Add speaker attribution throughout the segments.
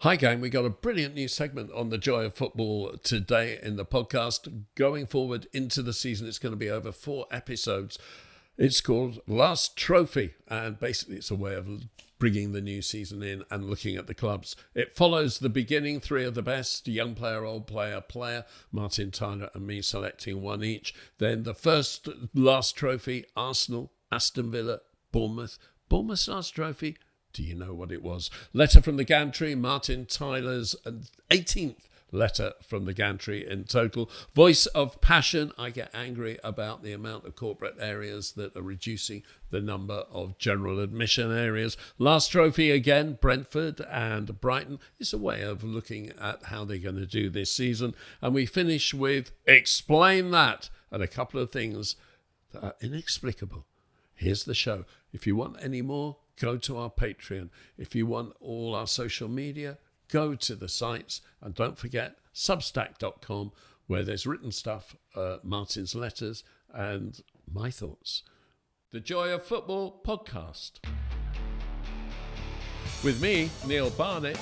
Speaker 1: Hi gang, we got a brilliant new segment on the joy of football today in the podcast. Going forward into the season, it's going to be over 4 episodes. It's called Last Trophy, and basically it's a way of bringing the new season in and looking at the clubs. It follows the beginning, 3 of the best, young player, old player, Martin Tyler and me selecting one each. Then the first Last Trophy, Arsenal, Aston Villa, Bournemouth. Bournemouth's Last Trophy. Do you know what it was? Letter from the Gantry, Martin Tyler's 18th letter from the Gantry in total. Voice of passion, I get angry about the amount of corporate areas that are reducing the number of general admission areas. Last Trophy again, Brentford and Brighton. It's a way of looking at how they're going to do this season. And we finish with Explain That and a couple of things that are inexplicable. Here's the show. If you want any more, go to our Patreon. If you want all our social media, go to the sites. And don't forget substack.com, where there's written stuff, Martin's letters, and my thoughts. The Joy of Football podcast. With me, Neil Barnett.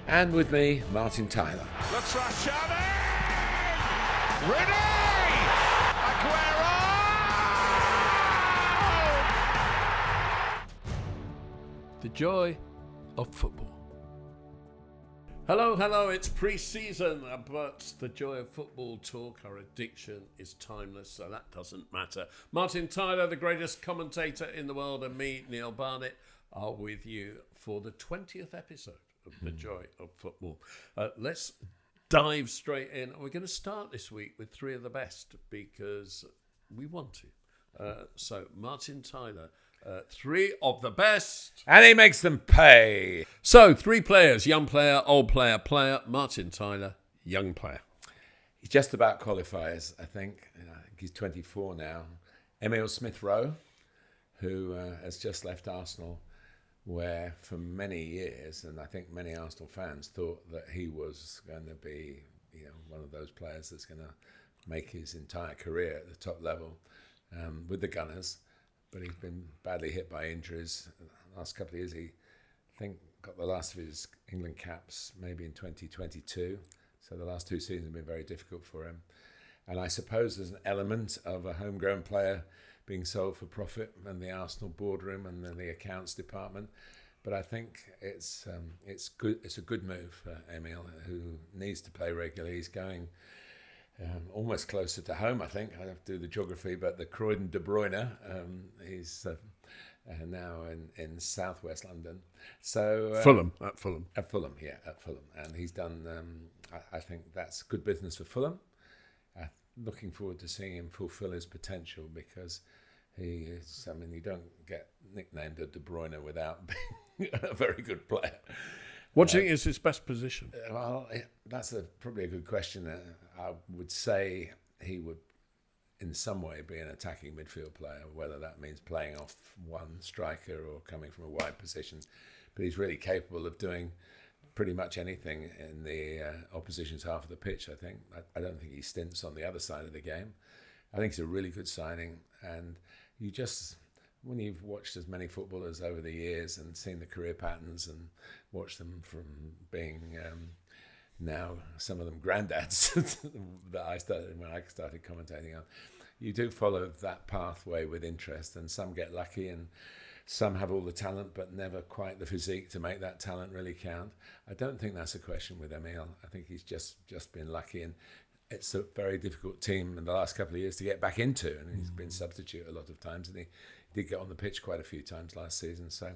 Speaker 2: And with me, Martin Tyler.
Speaker 3: Looks Rashani! Ready! Aguero!
Speaker 1: The Joy of Football. Hello, it's pre-season, but the joy of football talk, our addiction is timeless, so that doesn't matter. Martin Tyler, the greatest commentator in the world, and me, Neil Barnett, are with you for the 20th episode of The Joy of Football. Let's dive straight in. We're going to start this week with 3 of the best because we want to. So, Martin Tyler, 3 of the best.
Speaker 2: And he makes them pay.
Speaker 1: So, 3 players, young player, old player. Martin Tyler, young player.
Speaker 2: He just about qualifies, I think. I think he's 24 now. Emile Smith-Rowe, who has just left Arsenal, where for many years, and I think many Arsenal fans thought that he was going to be, one of those players that's going to make his entire career at the top level with the Gunners. But he's been badly hit by injuries. The last couple of years, he, I think, got the last of his England caps maybe in 2022. So the last 2 seasons have been very difficult for him. And I suppose there's an element of a homegrown player being sold for profit and the Arsenal boardroom and then the accounts department. But I think it's good. It's a good move for Emile, who needs to play regularly. He's going almost closer to home, I think. I have to do the geography, but the Croydon De Bruyne, he's now in southwest London. So
Speaker 1: Fulham.
Speaker 2: At Fulham. And he's done, I think that's good business for Fulham. Looking forward to seeing him fulfill his potential because he is, you don't get nicknamed a De Bruyne without being a very good player.
Speaker 1: What do you think is his best position?
Speaker 2: Well, that's probably a good question. I would say he would, in some way, be an attacking midfield player, whether that means playing off one striker or coming from a wide position. But he's really capable of doing pretty much anything in the opposition's half of the pitch, I think. I don't think he stints on the other side of the game. I think it's a really good signing. And you just, when you've watched as many footballers over the years and seen the career patterns and watched them from being now some of them granddads that I started when I started commentating on, you do follow that pathway with interest, and some get lucky and some have all the talent but never quite the physique to make that talent really count. I don't think that's a question with Emile. I think he's just been lucky, and it's a very difficult team in the last couple of years to get back into, and he's been substitute a lot of times, and he did get on the pitch quite a few times last season. So,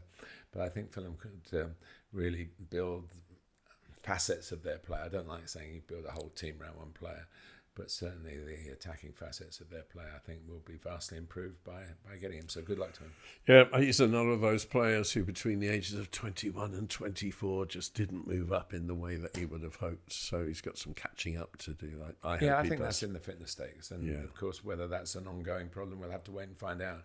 Speaker 2: but I think Fulham could really build facets of their play. I don't like saying you build a whole team around one player, but certainly the attacking facets of their play, I think, will be vastly improved by getting him. So good luck to him.
Speaker 1: Yeah, he's another of those players who between the ages of 21 and 24 just didn't move up in the way that he would have hoped. So he's got some catching up to do. I think
Speaker 2: that's in the fitness stakes. And of course, whether that's an ongoing problem, we'll have to wait and find out.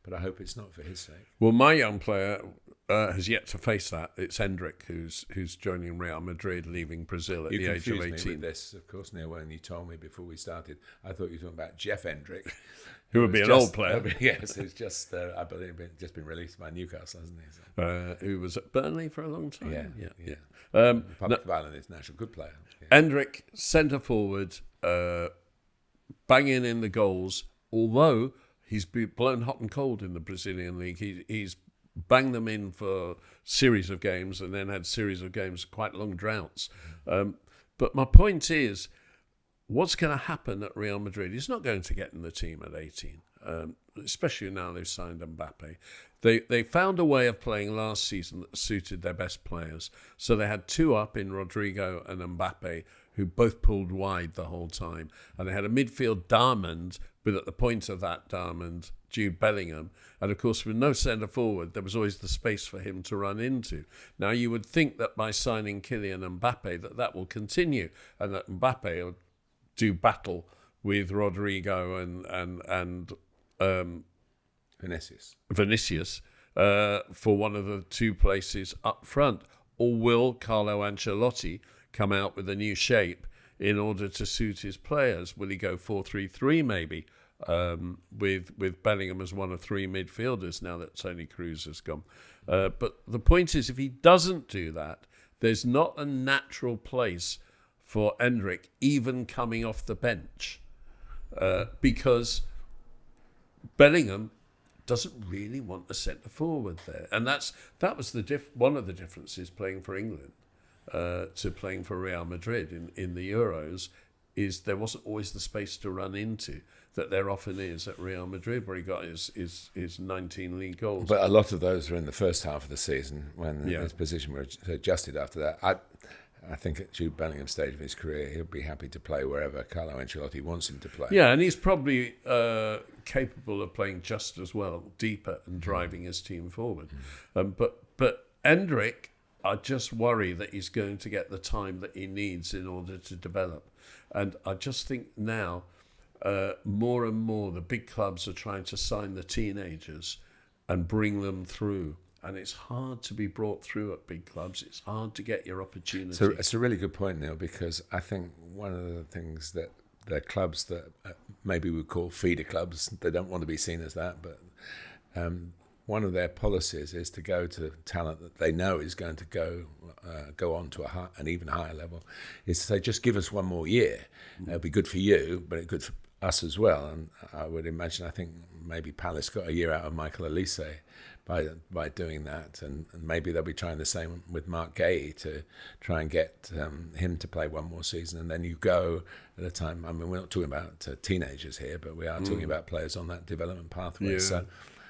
Speaker 2: But I hope it's not for his sake.
Speaker 1: Well, my young player has yet to face that. It's Hendrick, who's joining Real Madrid, leaving Brazil at the age of 18.
Speaker 2: You confused me with this, of course, Neil, when you told me before we started. I thought you were talking about Jeff Hendrick,
Speaker 1: Who would be an old player.
Speaker 2: Yes, who's just, I believe, just been released by Newcastle, hasn't he? So.
Speaker 1: Who was at Burnley for a long time.
Speaker 2: Yeah.
Speaker 1: No,
Speaker 2: Republic of Ireland International, good player. Yeah.
Speaker 1: Endrick, centre forward, banging in the goals, although he's been blown hot and cold in the Brazilian league. He's banged them in for series of games and then had series of games, quite long droughts. But my point is, what's going to happen at Real Madrid? He's not going to get in the team at 18, especially now they've signed Mbappe. They found a way of playing last season that suited their best players. So they had two up in Rodrigo and Mbappe, who both pulled wide the whole time. And they had a midfield diamond, but at the point of that diamond, Jude Bellingham. And of course, with no centre forward, there was always the space for him to run into. Now, you would think that by signing Kylian Mbappe, that will continue, and that Mbappe will do battle with Rodrigo and Vinicius for one of the two places up front. Or will Carlo Ancelotti come out with a new shape in order to suit his players? Will he go 4-3-3 maybe, with Bellingham as one of three midfielders now that Toni Kroos has gone? But the point is, if he doesn't do that, there's not a natural place for Endrick even coming off the bench, because Bellingham doesn't really want a centre forward there, and that was one of the differences playing for England to playing for Real Madrid in the Euros, is there wasn't always the space to run into that there often is at Real Madrid, where he got his 19 league goals.
Speaker 2: But a lot of those were in the first half of the season when his position was adjusted after that. I think at Jude Bellingham's stage of his career, he'll be happy to play wherever Carlo Ancelotti wants him to play.
Speaker 1: Yeah, and he's probably capable of playing just as well, deeper, and driving his team forward. But Endrick, I just worry that he's going to get the time that he needs in order to develop. And I just think now, more and more, the big clubs are trying to sign the teenagers and bring them through. And it's hard to be brought through at big clubs. It's hard to get your opportunity.
Speaker 2: So it's a really good point, Neil, because I think one of the things that the clubs that maybe we call feeder clubs, they don't want to be seen as that, but one of their policies is to go to talent that they know is going to go on to an even higher level, is to say, just give us one more year. It'll be good for you, but it's good for us as well. And I would imagine, I think maybe Palace got a year out of Michael Olise by doing that, and maybe they'll be trying the same with Mark Gay to try and get him to play one more season, and then you go at a time. I mean, we're not talking about teenagers here, but we are talking about players on that development pathway.
Speaker 1: Yeah.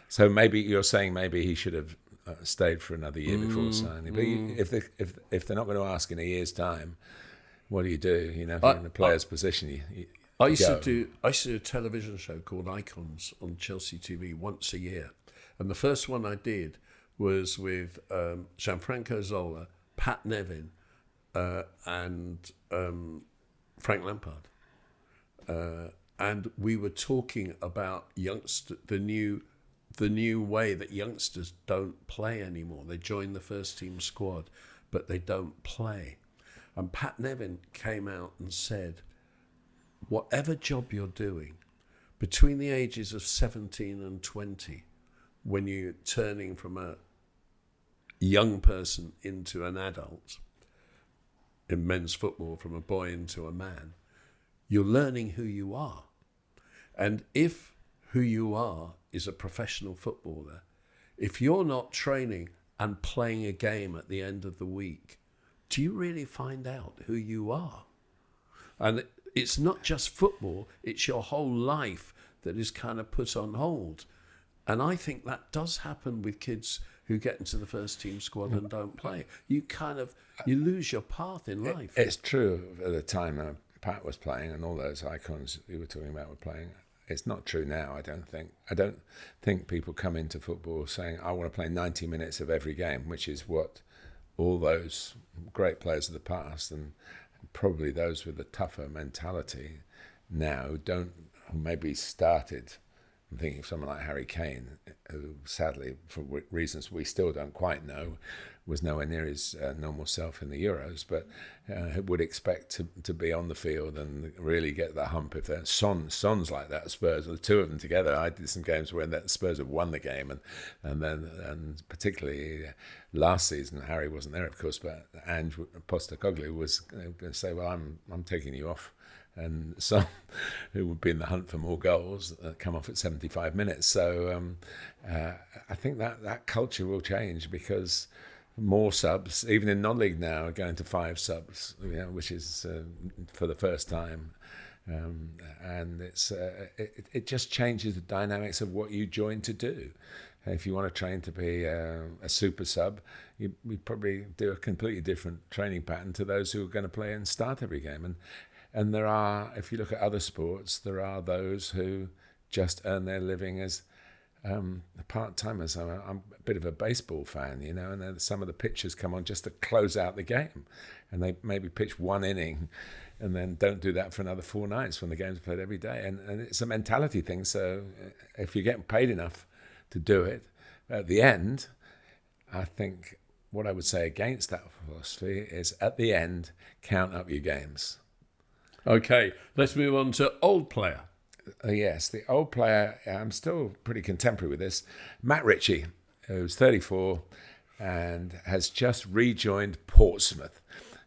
Speaker 2: So maybe you're saying maybe he should have stayed for another year before signing. But if they're not going to ask in a year's time, what do? You know, if you're in a player's position,
Speaker 1: I used to do a television show called Icons on Chelsea TV once a year. And the first one I did was with Gianfranco Zola, Pat Nevin, and Frank Lampard. And we were talking about the new way that youngsters don't play anymore. They join the first team squad, but they don't play. And Pat Nevin came out and said, whatever job you're doing, between the ages of 17 and 20, when you're turning from a young person into an adult in men's football, from a boy into a man, you're learning who you are. And if who you are is a professional footballer, if you're not training and playing a game at the end of the week, do you really find out who you are? And it's not just football, it's your whole life that is kind of put on hold. And I think that does happen with kids who get into the first team squad and don't play. You lose your path in life.
Speaker 2: It's true at the time Pat was playing and all those icons you were talking about were playing. It's not true now, I don't think. I don't think people come into football saying, I want to play 90 minutes of every game, which is what all those great players of the past, and probably those with a tougher mentality now, don't maybe started I'm thinking of someone like Harry Kane, who sadly, for reasons we still don't quite know, was nowhere near his normal self in the Euros, but would expect to be on the field and really get the hump if they're Son's like that at Spurs. The two of them together, I did some games when the Spurs have won the game, and particularly last season, Harry wasn't there, of course, but Ange Postecoglou was going to say, well, I'm taking you off. And some who would be in the hunt for more goals come off at 75 minutes. So I think that culture will change, because more subs, even in non-league now, are going to 5 subs, which is for the first time. And it just changes the dynamics of what you join to do. If you want to train to be a super sub, you probably do a completely different training pattern to those who are going to play and start every game. And there are, if you look at other sports, there are those who just earn their living as part-timers. I'm a bit of a baseball fan, and then some of the pitchers come on just to close out the game. And they maybe pitch 1 inning and then don't do that for another 4 nights when the game's played every day. And it's a mentality thing. So if you're getting paid enough to do it, at the end, I think what I would say against that philosophy is, at the end, count up your games.
Speaker 1: Okay, let's move on to old player.
Speaker 2: Yes, the old player, I'm still pretty contemporary with this. Matt Ritchie, who's 34 and has just rejoined Portsmouth.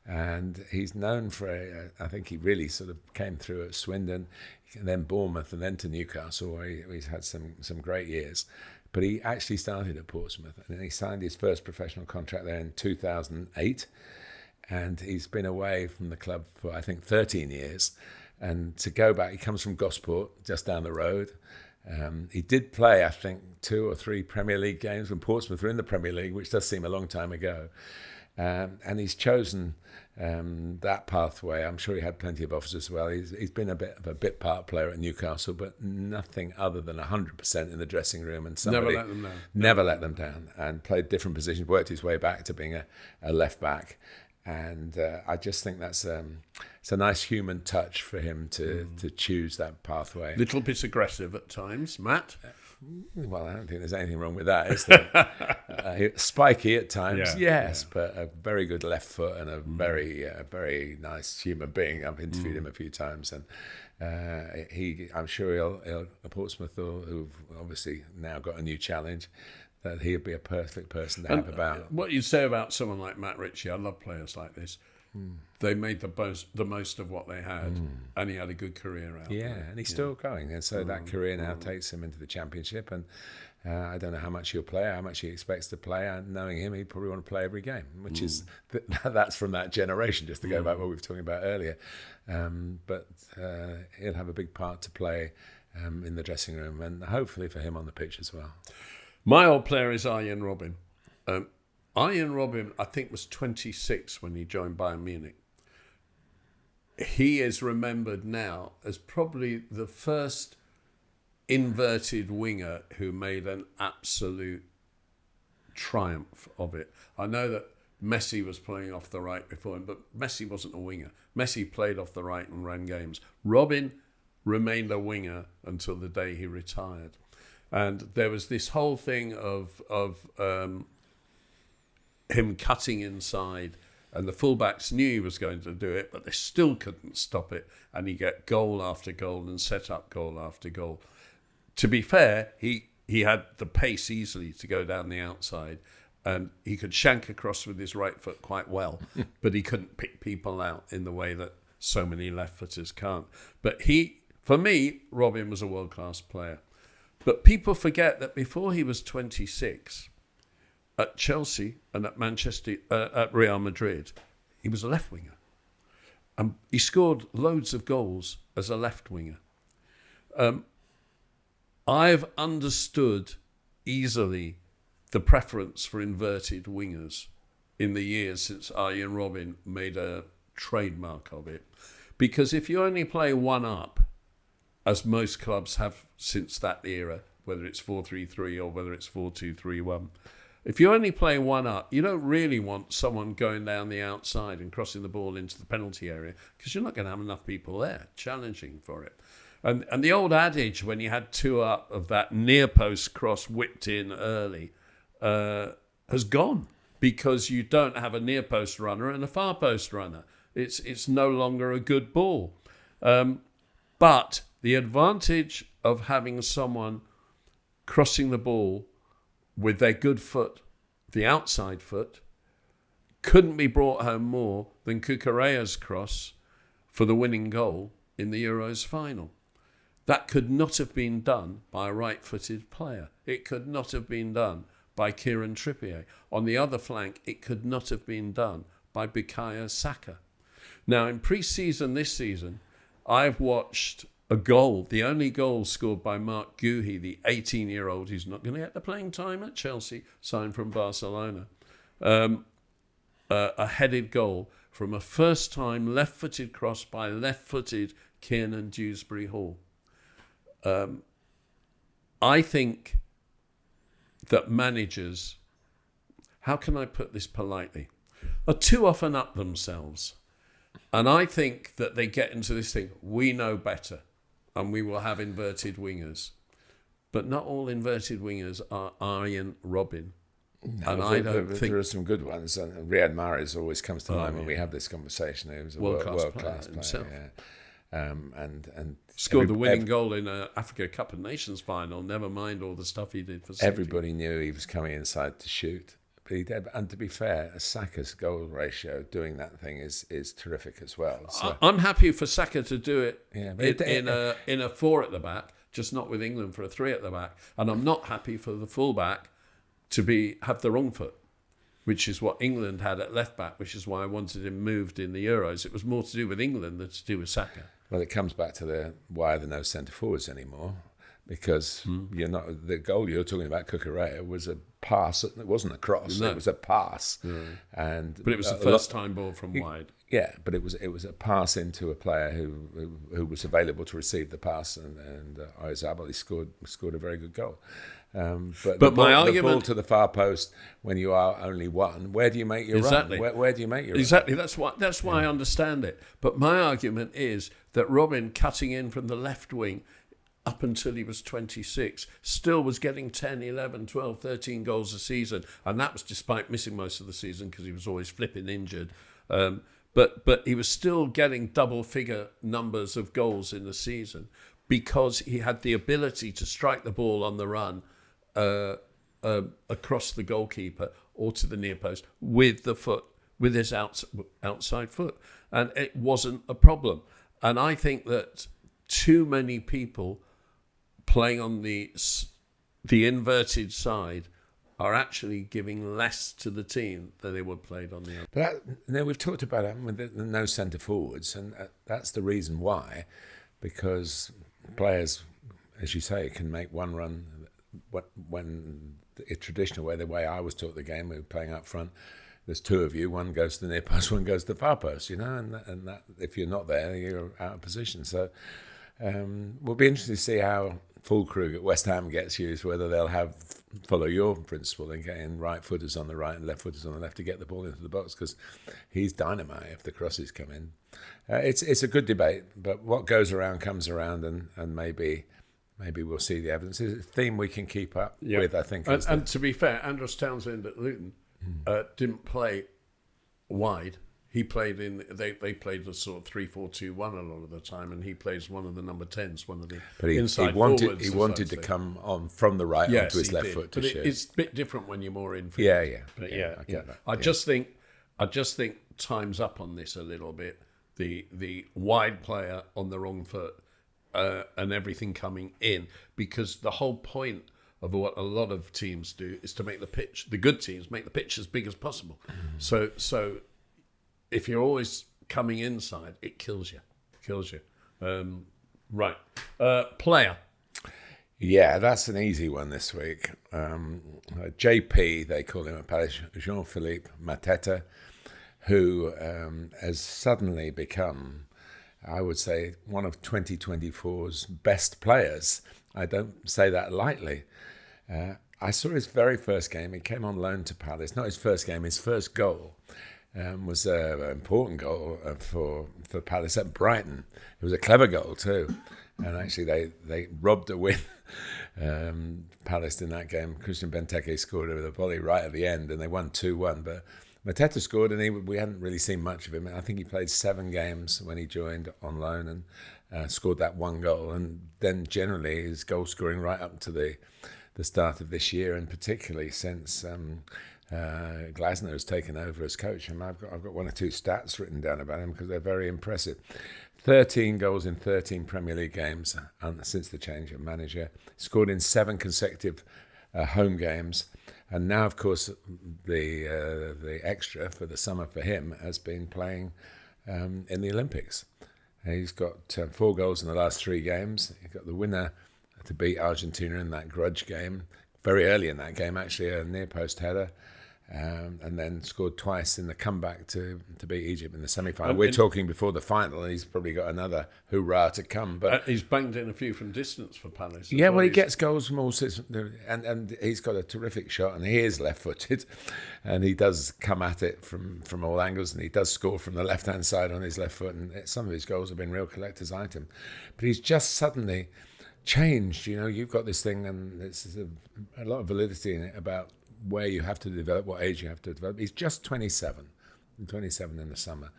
Speaker 2: And he's known for, I think he really sort of came through at Swindon, and then Bournemouth, and then to Newcastle, where he's had some great years. But he actually started at Portsmouth, and he signed his first professional contract there in 2008. And he's been away from the club for, I think, 13 years. And to go back, he comes from Gosport, just down the road. He did play, I think, 2 or 3 Premier League games when Portsmouth were in the Premier League, which does seem a long time ago. And he's chosen that pathway. I'm sure he had plenty of offers as well. He's been a bit of a bit part player at Newcastle, but nothing other than 100% in the dressing room. And somebody never let them down, and played different positions, worked his way back to being a left back. And I just think it's a nice human touch for him to choose that pathway.
Speaker 1: Little bit aggressive at times, Matt.
Speaker 2: Well, I don't think there's anything wrong with that, is there? Spiky at times, yes, but a very good left foot and a very nice human being. I've interviewed him a few times, and I'm sure he'll Portsmouth, who've obviously now got a new challenge, that he'd be a perfect person to have about.
Speaker 1: What you say about someone like Matt Ritchie, I love players like this. They made the most of what they had, and he had a good career out there.
Speaker 2: And he's still going. And so that career now takes him into the Championship. And I don't know how much he'll play, how much he expects to play. And knowing him, he'd probably want to play every game, which is that's from that generation, just to go back to what we were talking about earlier. But he'll have a big part to play in the dressing room, and hopefully for him on the pitch as well.
Speaker 1: My old player is Arjen Robben. Arjen Robben, I think, was 26 when he joined Bayern Munich. He is remembered now as probably the first inverted winger who made an absolute triumph of it. I know that Messi was playing off the right before him, but Messi wasn't a winger. Messi played off the right and ran games. Robben remained a winger until the day he retired. And there was this whole thing of him cutting inside, and the fullbacks knew he was going to do it, but they still couldn't stop it. And he get goal after goal and set up goal after goal. To be fair, he had the pace easily to go down the outside, and he could shank across with his right foot quite well, but he couldn't pick people out in the way that so many left-footers can't. But for me, Robben was a world-class player. But people forget that before he was 26, at Chelsea and at Real Madrid, he was a left winger. He scored loads of goals as a left winger. I've understood easily the preference for inverted wingers in the years since Arjen Robben made a trademark of it. Because if you only play one up, as most clubs have since that era, whether it's 4-3-3 or whether it's 4-2-3-1. If you only play one up, you don't really want someone going down the outside and crossing the ball into the penalty area, because you're not going to have enough people there challenging for it. And the old adage, when you had 2 up of that near post cross whipped in early, has gone, because you don't have a near post runner and a far post runner. It's no longer a good ball. But the advantage of having someone crossing the ball with their good foot, the outside foot, couldn't be brought home more than Cucurella's cross for the winning goal in the Euros final. That could not have been done by a right-footed player. It could not have been done by Kieran Trippier. On the other flank, it could not have been done by Bukayo Saka. Now, in pre-season this season, I've watched a goal, the only goal scored by Mark Guehi, the 18-year-old who's not going to get the playing time at Chelsea, signed from Barcelona. A headed goal from a first-time left-footed cross by left-footed Kiernan Dewsbury-Hall. I think that managers, how can I put this politely, are too often up themselves. And I think that they get into this thing, we know better, and we will have inverted wingers. But not all inverted wingers are Arjen Robben.
Speaker 2: No,
Speaker 1: and I don't think
Speaker 2: there are some good ones. And Riyad Mahrez always comes to mind when we have this conversation. He was a world-class player
Speaker 1: himself.
Speaker 2: Yeah. And
Speaker 1: scored the winning goal in an Africa Cup of Nations final, never mind all the stuff he did for City.
Speaker 2: Everybody knew he was coming inside to shoot. But he did. And to be fair, Saka's goal ratio doing that thing is terrific as well. So,
Speaker 1: I'm happy for Saka to do it in a 4 at the back, just not with England for a 3 at the back. And I'm not happy for the fullback to have the wrong foot, which is what England had at left back, which is why I wanted him moved in the Euros. It was more to do with England than to do with Saka.
Speaker 2: Well, it comes back to why there are no centre forwards anymore, because you're not, the goal you're talking about, Cucurella, was a pass. It wasn't a cross. No. It was a pass,
Speaker 1: but it was a first time ball from wide.
Speaker 2: Yeah, but it was a pass into a player who was available to receive the pass, and Oyarzabal scored a very good goal. But my argument, the ball to the far post when you are only one, where do you make your run? Where do you make your
Speaker 1: run? That's why I understand it. But my argument is that Robben, cutting in from the left wing up until he was 26, still was getting 10, 11, 12, 13 goals a season. And that was despite missing most of the season because he was always flipping injured. But he was still getting double-figure numbers of goals in the season because he had the ability to strike the ball on the run across the goalkeeper or to the near post with the foot, with his outside foot. And it wasn't a problem. And I think that too many people playing on the inverted side are actually giving less to the team than they would played on the other.
Speaker 2: But we've talked about it with the no centre forwards, and that's the reason why, because players, as you say, can make one run. When it's traditional way, the way I was taught the game, we were playing up front. There's 2 of you. One goes to the near post, one goes to the far post. And that if you're not there, you're out of position. So we'll be interested to see how Fulkrug at West Ham gets used, whether they'll follow your principle and getting right footers on the right and left footers on the left to get the ball into the box, because he's dynamite if the crosses come in. It's a good debate, but what goes around comes around, and maybe we'll see the evidence. It's a theme we can keep up with, I think.
Speaker 1: And to be fair, Andros Townsend at Luton didn't play wide. He played they played the sort of 3-4-2-1 a lot of the time, and he plays one of the number 10s, one of the inside forwards.
Speaker 2: He wanted to come on from the right onto his left foot to shoot.
Speaker 1: It's a bit different when you're more in field.
Speaker 2: Yeah.
Speaker 1: I just think time's up on this a little bit. The wide player on the wrong foot and everything coming in, because the whole point of what a lot of teams do is to make the pitch, the good teams make the pitch as big as possible. So if you're always coming inside, it kills you. Right. Player.
Speaker 2: Yeah, that's an easy one this week. JP, they call him a Palace, Jean-Philippe Mateta, who has suddenly become, I would say, one of 2024's best players. I don't say that lightly. I saw his very first game. He came on loan to Palace. Not his first game, his first goal. Was an important goal for Palace at Brighton. It was a clever goal too. And actually, they robbed a win. Palace in that game. Christian Benteke scored with a volley right at the end, and they won 2-1. But Mateta scored, and we hadn't really seen much of him. I think he played 7 games when he joined on loan and scored that 1 goal. And then generally his goal scoring right up to the start of this year, and particularly since Glasner has taken over as coach. And I've got 1 or 2 stats written down about him because they're very impressive. 13 goals in 13 Premier League games since the change of manager. Scored in 7 consecutive home games. And now, of course, the extra for the summer for him has been playing in the Olympics. He's got 4 goals in the last 3 games. He got the winner to beat Argentina in that grudge game. Very early in that game, actually, a near-post header. And then scored twice in the comeback to beat Egypt in the semi-final. We're talking before the final, and he's probably got another hurrah to come. But
Speaker 1: he's banged in a few from distance for Palace.
Speaker 2: Yeah, well, he gets goals from all sorts, and he's got a terrific shot, and he is left-footed, and he does come at it from all angles, and he does score from the left-hand side on his left foot, and some of his goals have been real collector's item. But he's just suddenly changed. You've got this thing, and there's a lot of validity in it about where you have to develop, what age you have to develop. He's just 27 in the summer.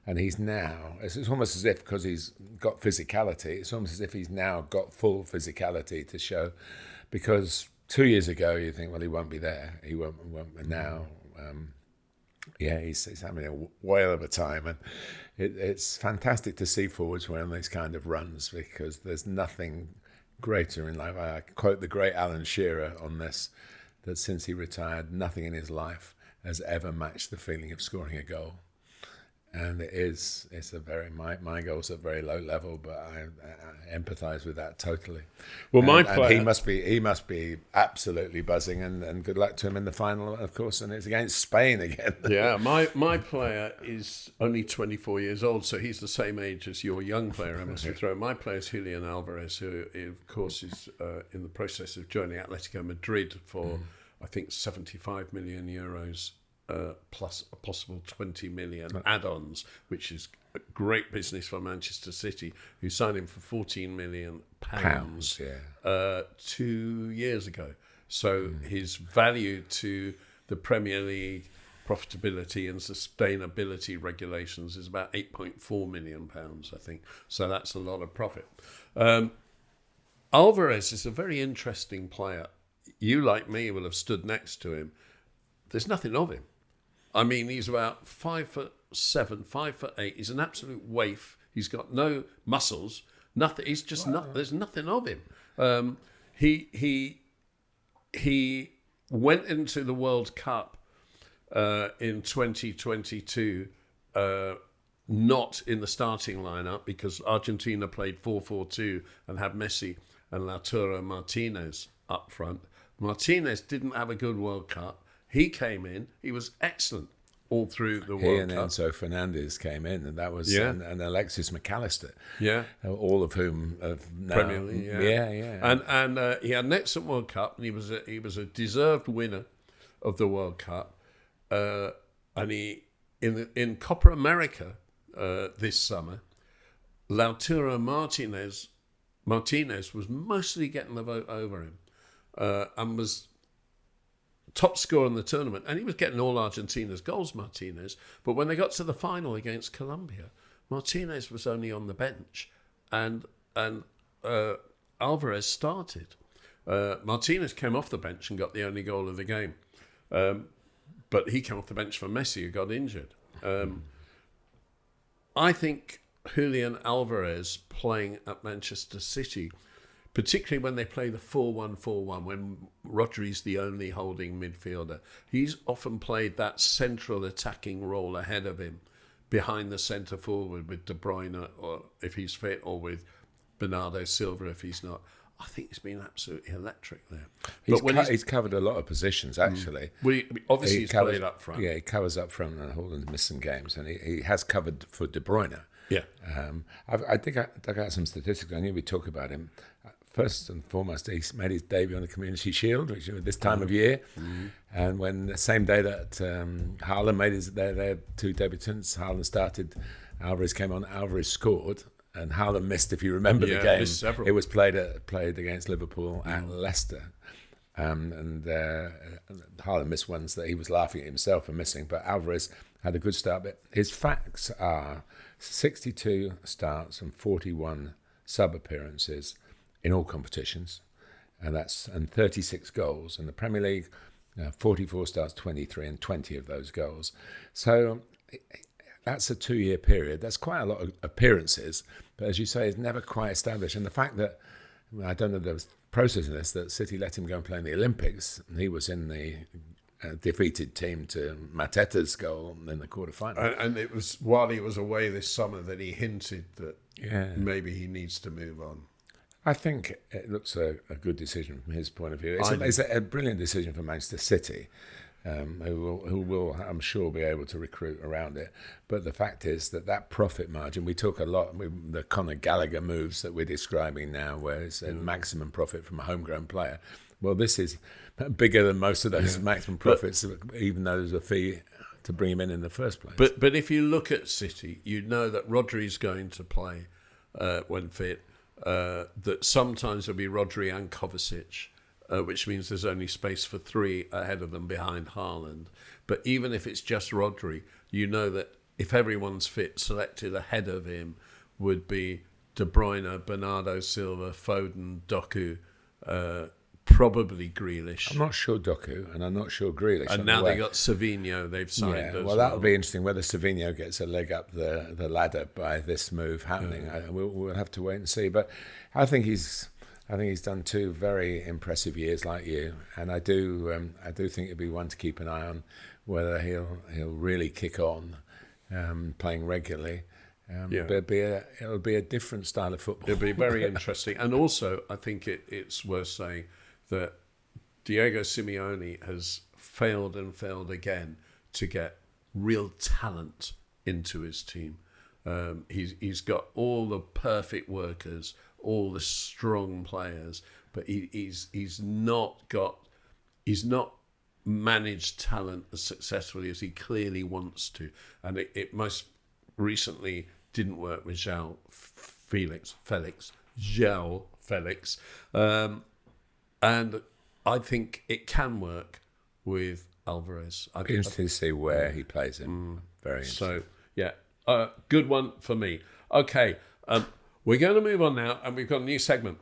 Speaker 2: And he's now, it's almost as if, because he's got physicality, it's almost as if he's now got full physicality to show. Because 2 years ago, you think, well, he won't be there. He won't. But now, he's having a whale of a time. And it's fantastic to see forwards wearing these kind of runs, because there's nothing greater in life. I quote the great Alan Shearer on this, that since he retired, nothing in his life has ever matched the feeling of scoring a goal. And it's a very, my goal's at a very low level, but I empathise with that totally.
Speaker 1: Well,
Speaker 2: and he must be absolutely buzzing, and good luck to him in the final, of course, and it's against Spain again.
Speaker 1: Yeah, my player is only 24 years old, so he's the same age as your young player, I must throw. My player is Julian Alvarez, who of course is in the process of joining Atletico Madrid for I think 75 million euros. Plus a possible 20 million add-ons, which is a great business for Manchester City, who signed him for 14 million pounds 2 years ago. So his value to the Premier League profitability and sustainability regulations is about 8.4 million pounds, I think. So that's a lot of profit. Alvarez is a very interesting player. You, like me, will have stood next to him. There's nothing of him. I mean, he's about 5'7", 5'8". He's an absolute waif. He's got no muscles. Nothing. He's just not. There's nothing of him. He went into the World Cup in 2022, not in the starting lineup because Argentina played 4-4-2 and had Messi and Lautaro Martinez up front. Martinez didn't have a good World Cup. He came in. He was excellent all through the World Cup.
Speaker 2: He and Enzo Fernandez came in, and that was and Alexis McAllister.
Speaker 1: Yeah,
Speaker 2: all of whom have now,
Speaker 1: Premier League. And he had an excellent World Cup, and he was a deserved winner of the World Cup. And he in Copa America this summer, Lautaro Martinez was mostly getting the vote over him, and was top scorer in the tournament, and he was getting all Argentina's goals, Martinez. But when they got to the final against Colombia, Martinez was only on the bench, and Alvarez started. Martinez came off the bench and got the only goal of the game, but he came off the bench for Messi, who got injured. I think Julian Alvarez playing at Manchester City, particularly when they play the 4-1-4-1, when Rodri's the only holding midfielder. He's often played that central attacking role ahead of him, behind the centre forward with De Bruyne, or if he's fit, or with Bernardo Silva if he's not. I think he's been absolutely electric there.
Speaker 2: He's covered a lot of positions, actually.
Speaker 1: Obviously, he's played up front.
Speaker 2: Yeah, he covers up front, and Holland's missed some games, and he has covered for De Bruyne.
Speaker 1: Yeah.
Speaker 2: I think I dug out some statistics. I knew we'd talk about him. First and foremost, he made his debut on the Community Shield, which was this time of year. And when the same day that Haaland made their 2 debutants, Haaland started, Alvarez came on, Alvarez scored. And Haaland missed, if you remember the game, it was played against Liverpool at Leicester. And Haaland missed ones that he was laughing at himself for missing, but Alvarez had a good start. But his facts are 62 starts and 41 sub-appearances in all competitions, and 36 goals. In the Premier League, 44 starts, 23, and 20 of those goals. So that's a 2-year period. That's quite a lot of appearances, but as you say, it's never quite established. And the fact that, I don't know the process in this, that City let him go and play in the Olympics, and he was in the defeated team to Mateta's goal in the quarterfinal.
Speaker 1: And it was while he was away this summer that he hinted that maybe he needs to move on.
Speaker 2: I think it looks a good decision from his point of view. It's a brilliant decision for Manchester City, who will, I'm sure, be able to recruit around it. But the fact is that profit margin, we talk a lot, the Conor Gallagher moves that we're describing now, where it's a maximum profit from a homegrown player. Well, this is bigger than most of those maximum profits, even though there's a fee to bring him in the first place.
Speaker 1: But if you look at City, you know that Rodri's going to play when fit. That sometimes it'll be Rodri and Kovacic, which means there's only space for 3 ahead of them behind Haaland. But even if it's just Rodri, you know that if everyone's fit, selected ahead of him would be De Bruyne, Bernardo Silva, Foden, Doku, probably Grealish.
Speaker 2: I'm not sure Doku, and I'm not sure Grealish.
Speaker 1: And now they got Savinho, they've signed as well.
Speaker 2: That'll be interesting whether Savinho gets a leg up the ladder by this move happening. We'll have to wait and see. But I think he's done 2 very impressive years, like you, and I do think it'll be one to keep an eye on, whether he'll really kick on, playing regularly. It'll be a different style of football.
Speaker 1: It'll be very interesting. And also, I think it's worth saying that Diego Simeone has failed and failed again to get real talent into his team. He's got all the perfect workers, all the strong players, but he's not managed talent as successfully as he clearly wants to. And it most recently didn't work with João Felix. And I think it can work with Alvarez.
Speaker 2: I'd be interested to see where he plays him. Very interesting.
Speaker 1: So, good one for me. Okay, we're going to move on now, and we've got a new segment.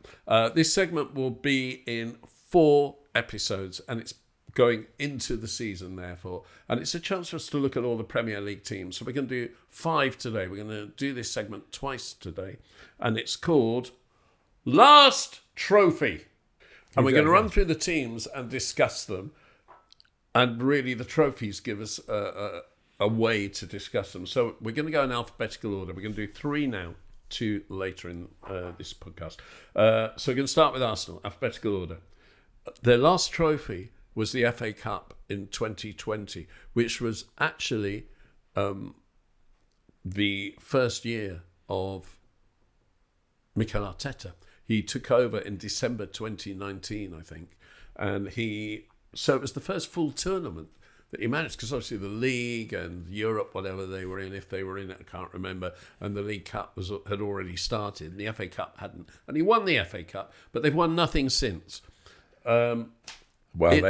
Speaker 1: This segment will be in 4 episodes, and it's going into the season, therefore. And it's a chance for us to look at all the Premier League teams. So we're going to do 5 today. We're going to do this segment twice today. And it's called Last Trophy. And we're going to run through the teams and discuss them. And really, the trophies give us a way to discuss them. So we're going to go in alphabetical order. We're going to do 3 now, 2 later in this podcast. So we're going to start with Arsenal, alphabetical order. Their last trophy was the FA Cup in 2020, which was actually the first year of Mikel Arteta. He took over in December 2019, I think, and so it was the first full tournament that he managed, because obviously the League and Europe, whatever they were in, if they were in it, I can't remember, and the League Cup had already started, and the FA Cup hadn't. And he won the FA Cup, but they've won nothing since.
Speaker 2: They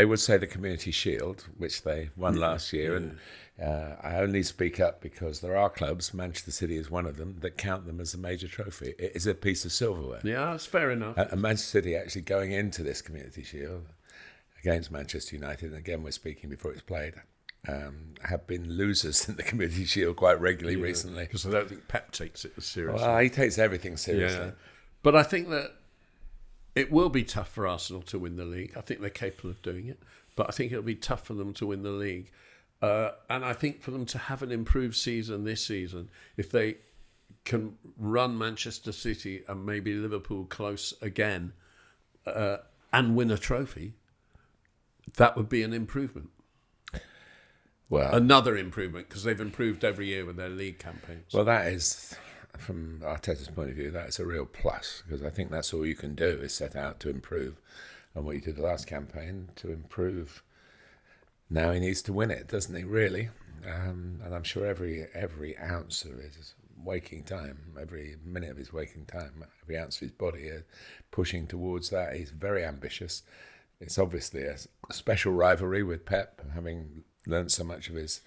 Speaker 2: would say the Community Shield, which they won last year, and I only speak up because there are clubs, Manchester City is one of them, that count them as a major trophy. It is a piece of silverware.
Speaker 1: Yeah, that's fair enough.
Speaker 2: And Manchester City actually going into this Community Shield against Manchester United, and again we're speaking before it's played, have been losers in the Community Shield quite regularly recently.
Speaker 1: Because I don't think Pep takes it as seriously.
Speaker 2: Well, he takes everything seriously.
Speaker 1: Yeah. But I think that it will be tough for Arsenal to win the league. I think they're capable of doing it, but I think it'll be tough for them to win the league. And I think for them to have an improved season this season, if they can run Manchester City and maybe Liverpool close again and win a trophy, that would be an improvement.
Speaker 2: Well,
Speaker 1: another improvement, because they've improved every year with their league campaigns.
Speaker 2: Well, that is, from Arteta's point of view, that's a real plus, because I think that's all you can do is set out to improve. And what you did the last campaign to improve, now he needs to win it, doesn't he, really? And I'm sure every ounce of it waking time, every minute of his waking time, every ounce of his body, pushing towards that. He's very ambitious. It's obviously a special rivalry with Pep, having learned so much of his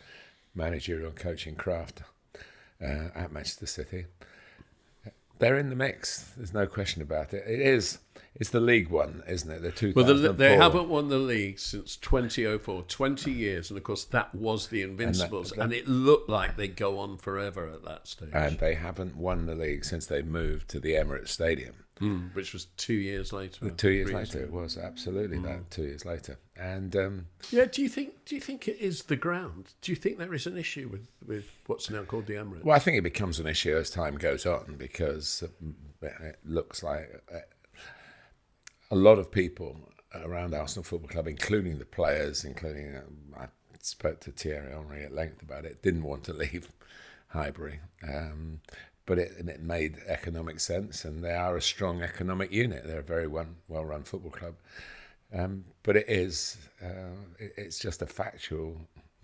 Speaker 2: managerial and coaching craft at Manchester City. They're in the mix. There's no question about it. It's the League one, isn't it? The 2004.
Speaker 1: Well, they haven't won the league since 2004, 20 years. And, of course, that was the Invincibles. And it looked like they'd go on forever at that stage.
Speaker 2: And they haven't won the league since they moved to the Emirates Stadium.
Speaker 1: Which was 2 years later.
Speaker 2: 2 years later, it was absolutely that. 2 years later, and
Speaker 1: do you think it is the ground? Do you think there is an issue with what's now called the Emirates?
Speaker 2: Well, I think it becomes an issue as time goes on, because it looks like a lot of people around Arsenal Football Club, including the players, I spoke to Thierry Henry at length about it, didn't want to leave Highbury. But it made economic sense, and they are a strong economic unit. They're a very well-run football club. But it's just a factual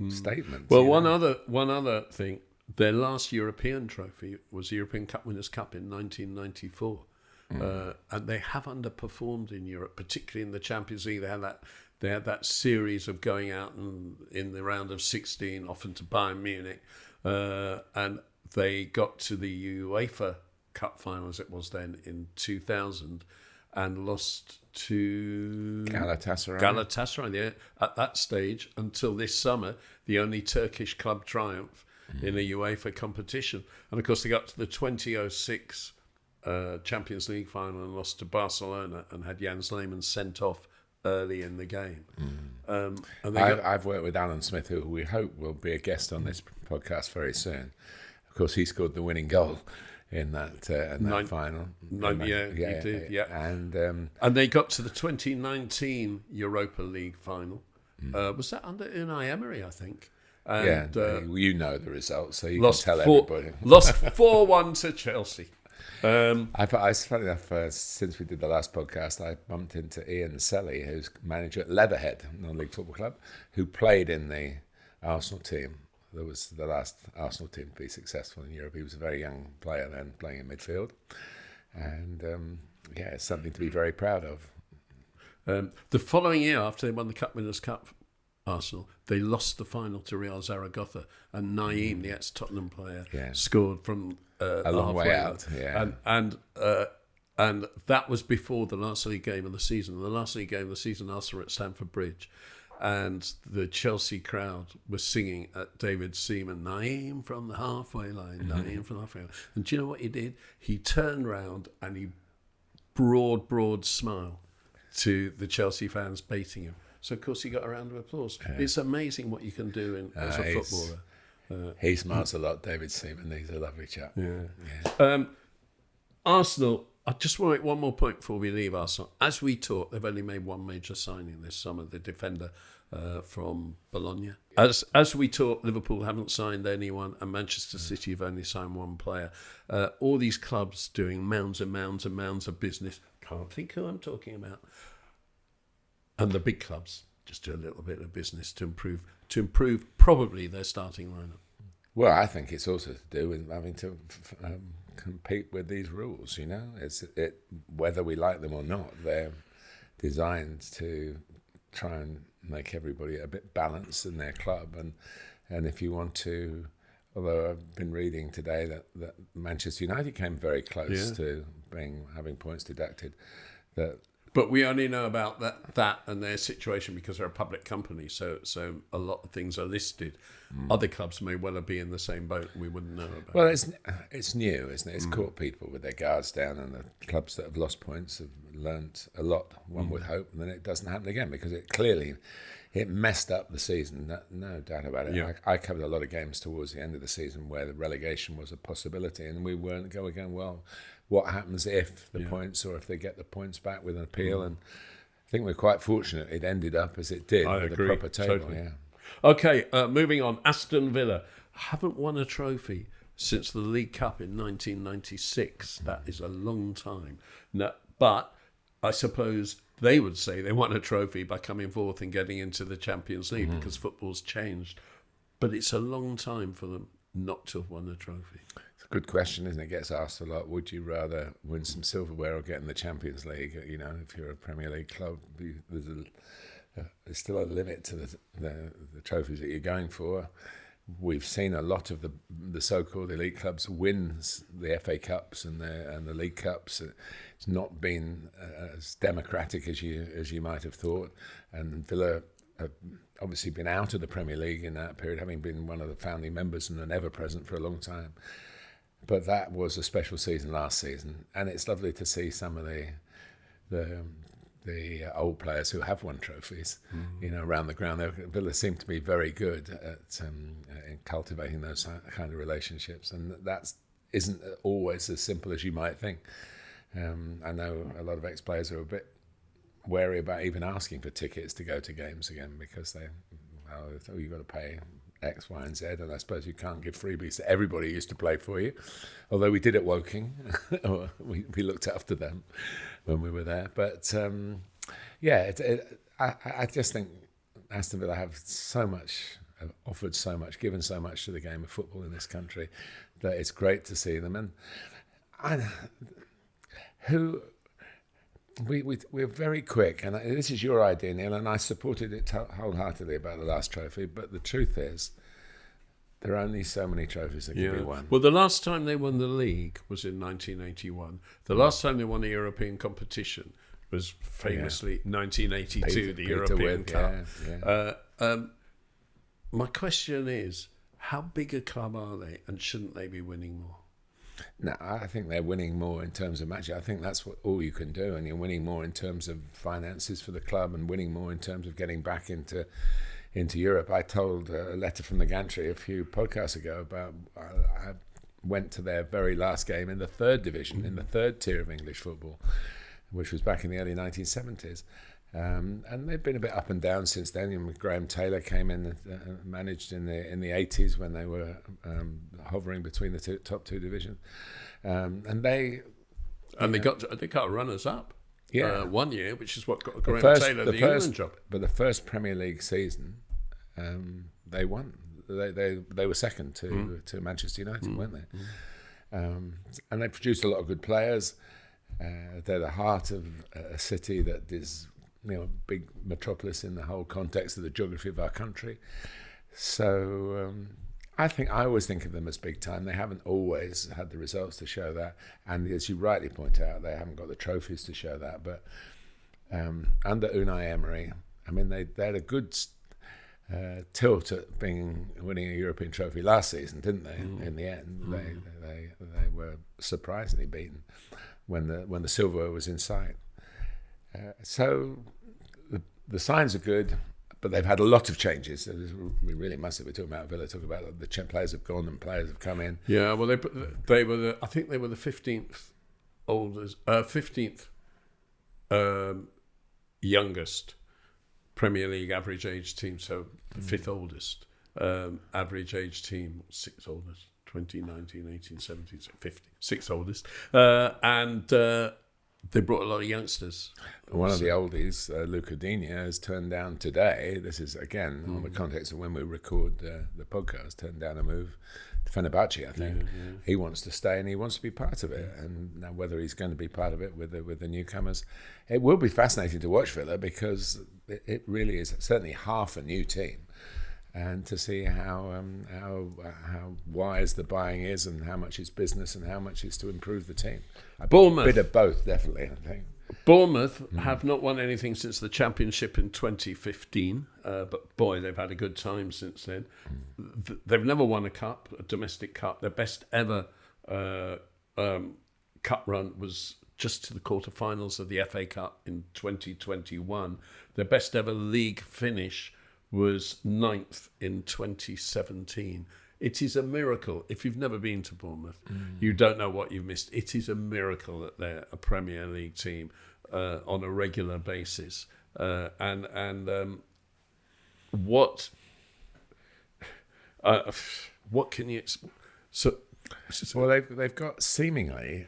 Speaker 2: statement.
Speaker 1: Well, one other thing, their last European trophy was the European Cup Winners' Cup in 1994. And they have underperformed in Europe, particularly in the Champions League. They had that series of going out in the round of 16, often to Bayern Munich, and they got to the UEFA Cup final, as it was then, in 2000, and lost to Galatasaray at that stage, until this summer, the only Turkish club triumph in a UEFA competition. And of course, they got to the 2006 Champions League final and lost to Barcelona, and had Jens Lehmann sent off early in the game.
Speaker 2: I've worked with Alan Smith, who we hope will be a guest on this podcast very soon. Of course, he scored the winning goal in that final.
Speaker 1: He did.
Speaker 2: And
Speaker 1: they got to the 2019 Europa League final. Was that under Unai Emery, I think? And,
Speaker 2: you know the results, so you
Speaker 1: can
Speaker 2: tell everybody.
Speaker 1: Lost 4-1 to Chelsea.
Speaker 2: Funny enough, since we did the last podcast, I bumped into Ian Selly, who's manager at Leatherhead Non-League Football Club, who played in the Arsenal team. That was the last Arsenal team to be successful in Europe. He was a very young player then, playing in midfield. And, it's something to be very proud of.
Speaker 1: The following year, after they won the Cup Winners' Cup, Arsenal, they lost the final to Real Zaragoza, and Naeem, the ex-Tottenham player, scored from
Speaker 2: a long way out.
Speaker 1: And that was before the last league game of the season. The last league game of the season, Arsenal were at Stamford Bridge, and the Chelsea crowd was singing at David Seaman, Naeem from the halfway line, Naeem from the halfway line. And do you know what he did? He turned round and he broad smile to the Chelsea fans baiting him. So, of course, he got a round of applause. It's amazing what you can do as a footballer.
Speaker 2: He smiles a lot, David Seaman. He's a lovely chap.
Speaker 1: Arsenal, I just want to make one more point before we leave Arsenal. As we talk, they've only made one major signing this summer, the defender from Bologna. As we talk, Liverpool haven't signed anyone, and Manchester City have only signed one player. All these clubs doing mounds and mounds and mounds of business. Can't think who I'm talking about. And the big clubs just do a little bit of business to improve probably their starting lineup.
Speaker 2: Well, I think it's also to do with having to compete with these rules. You know, whether we like them or not, they're designed to try and make everybody a bit balanced in their club. And if you want to, although I've been reading today that Manchester United came very close to having points deducted,
Speaker 1: but we only know about that and their situation because they're a public company, so a lot of things are listed. Other clubs may well be in the same boat and we wouldn't know about.
Speaker 2: Well, it's new, isn't it? It's caught people with their guards down, and the clubs that have lost points have learnt a lot, one would hope, and then it doesn't happen again, because it messed up the season, no doubt about it.
Speaker 1: Yeah.
Speaker 2: I covered a lot of games towards the end of the season where the relegation was a possibility, and we weren't going, well, what happens if the points, or if they get the points back with an appeal? And I think we're quite fortunate it ended up as it did, with a proper table.
Speaker 1: Totally.
Speaker 2: Yeah.
Speaker 1: Okay, moving on. Aston Villa haven't won a trophy since the League Cup in 1996. That is a long time. No, but I suppose they would say they won a trophy by coming fourth and getting into the Champions League because football's changed. But it's a long time for them not to have won the trophy?
Speaker 2: It's a good question, isn't it? It gets asked a lot. Would you rather win some silverware or get in the Champions League? You know, if you're a Premier League club, there's still a limit to the trophies that you're going for. We've seen a lot of the so-called elite clubs win the FA Cups and the League Cups. It's not been as democratic as you might have thought. And Villa have obviously been out of the Premier League in that period, having been one of the founding members and an ever-present for a long time. But that was a special season last season, and it's lovely to see some of the old players who have won trophies, around the ground. Villa seem to be very good at in cultivating those kind of relationships, and that isn't always as simple as you might think. I know a lot of ex-players are a bit wary about even asking for tickets to go to games again because you've got to pay X, Y, and Z, and I suppose you can't give freebies to everybody who used to play for you. Although we did at Woking, we looked after them when we were there. But I just think Aston Villa have offered so much, given so much to the game of football in this country that it's great to see them. And we're very quick, and this is your idea, Neil, and I supported it wholeheartedly about the last trophy, but the truth is there are only so many trophies that can be won.
Speaker 1: Well, the last time they won the league was in 1981. The last time they won a European competition was famously 1982, the European Cup. My question is, how big a club are they, and shouldn't they be winning more?
Speaker 2: No, I think they're winning more in terms of matches. I think that's all you can do, and you're winning more in terms of finances for the club and winning more in terms of getting back into Europe. I told a letter from the Gantry a few podcasts ago about I went to their very last game in the third division, in the third tier of English football, which was back in the early 1970s. And they've been a bit up and down since then. And Graham Taylor came in and managed in the 80s when they were hovering between the top two divisions, and they
Speaker 1: got runners up.
Speaker 2: Yeah,
Speaker 1: 1 year, which is what got Graham Taylor the England job.
Speaker 2: But the first Premier League season, they won. They were second to Manchester United, weren't they? And they produced a lot of good players. They're the heart of a city that is, a big metropolis in the whole context of the geography of our country. So I always think of them as big time. They haven't always had the results to show that, and as you rightly point out, they haven't got the trophies to show that. But under Unai Emery, I mean, they had a good tilt at winning a European trophy last season, didn't they? In the end, they were surprisingly beaten when the silverware was in sight. So the signs are good, but they've had a lot of changes. We really must have. We're talking about Villa. Talk about the players have gone and players have come in.
Speaker 1: Yeah, well, they were. I think they were the 15th youngest Premier League average age team. So the fifth oldest average age team, sixth oldest. 2019, 18, 17, 50, sixth oldest, and they brought a lot of youngsters.
Speaker 2: One of the oldies, Luca Digne, has turned down today. This is again on the context of when we record the podcast. Turned down a move to Fenerbahce, I think. Yeah. He wants to stay and he wants to be part of it. And now whether he's going to be part of it with the newcomers, it will be fascinating to watch Villa because it really is certainly half a new team. And to see how wise the buying is and how much is business and how much is to improve the team.
Speaker 1: Bournemouth.
Speaker 2: A bit of both, definitely, I think.
Speaker 1: Bournemouth have not won anything since the Championship in 2015, but boy, they've had a good time since then. They've never won a domestic cup. Their best ever cup run was just to the quarterfinals of the FA Cup in 2021. Their best ever league finish was 9th in 2017. It is a miracle. If you've never been to Bournemouth, you don't know what you've missed. It is a miracle that they're a Premier League team on a regular basis. What can you?
Speaker 2: Well, they've got seemingly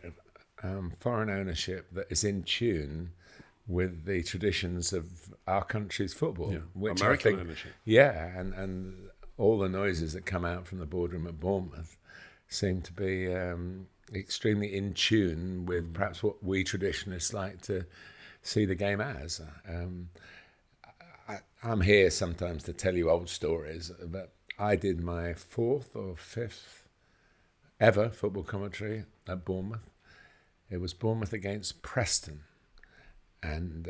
Speaker 2: foreign ownership that is in tune with the traditions of our country's football, which
Speaker 1: American ownership.
Speaker 2: Yeah, and all the noises that come out from the boardroom at Bournemouth seem to be extremely in tune with perhaps what we traditionalists like to see the game as. I'm here sometimes to tell you old stories, but I did my 4th or 5th ever football commentary at Bournemouth. It was Bournemouth against Preston, and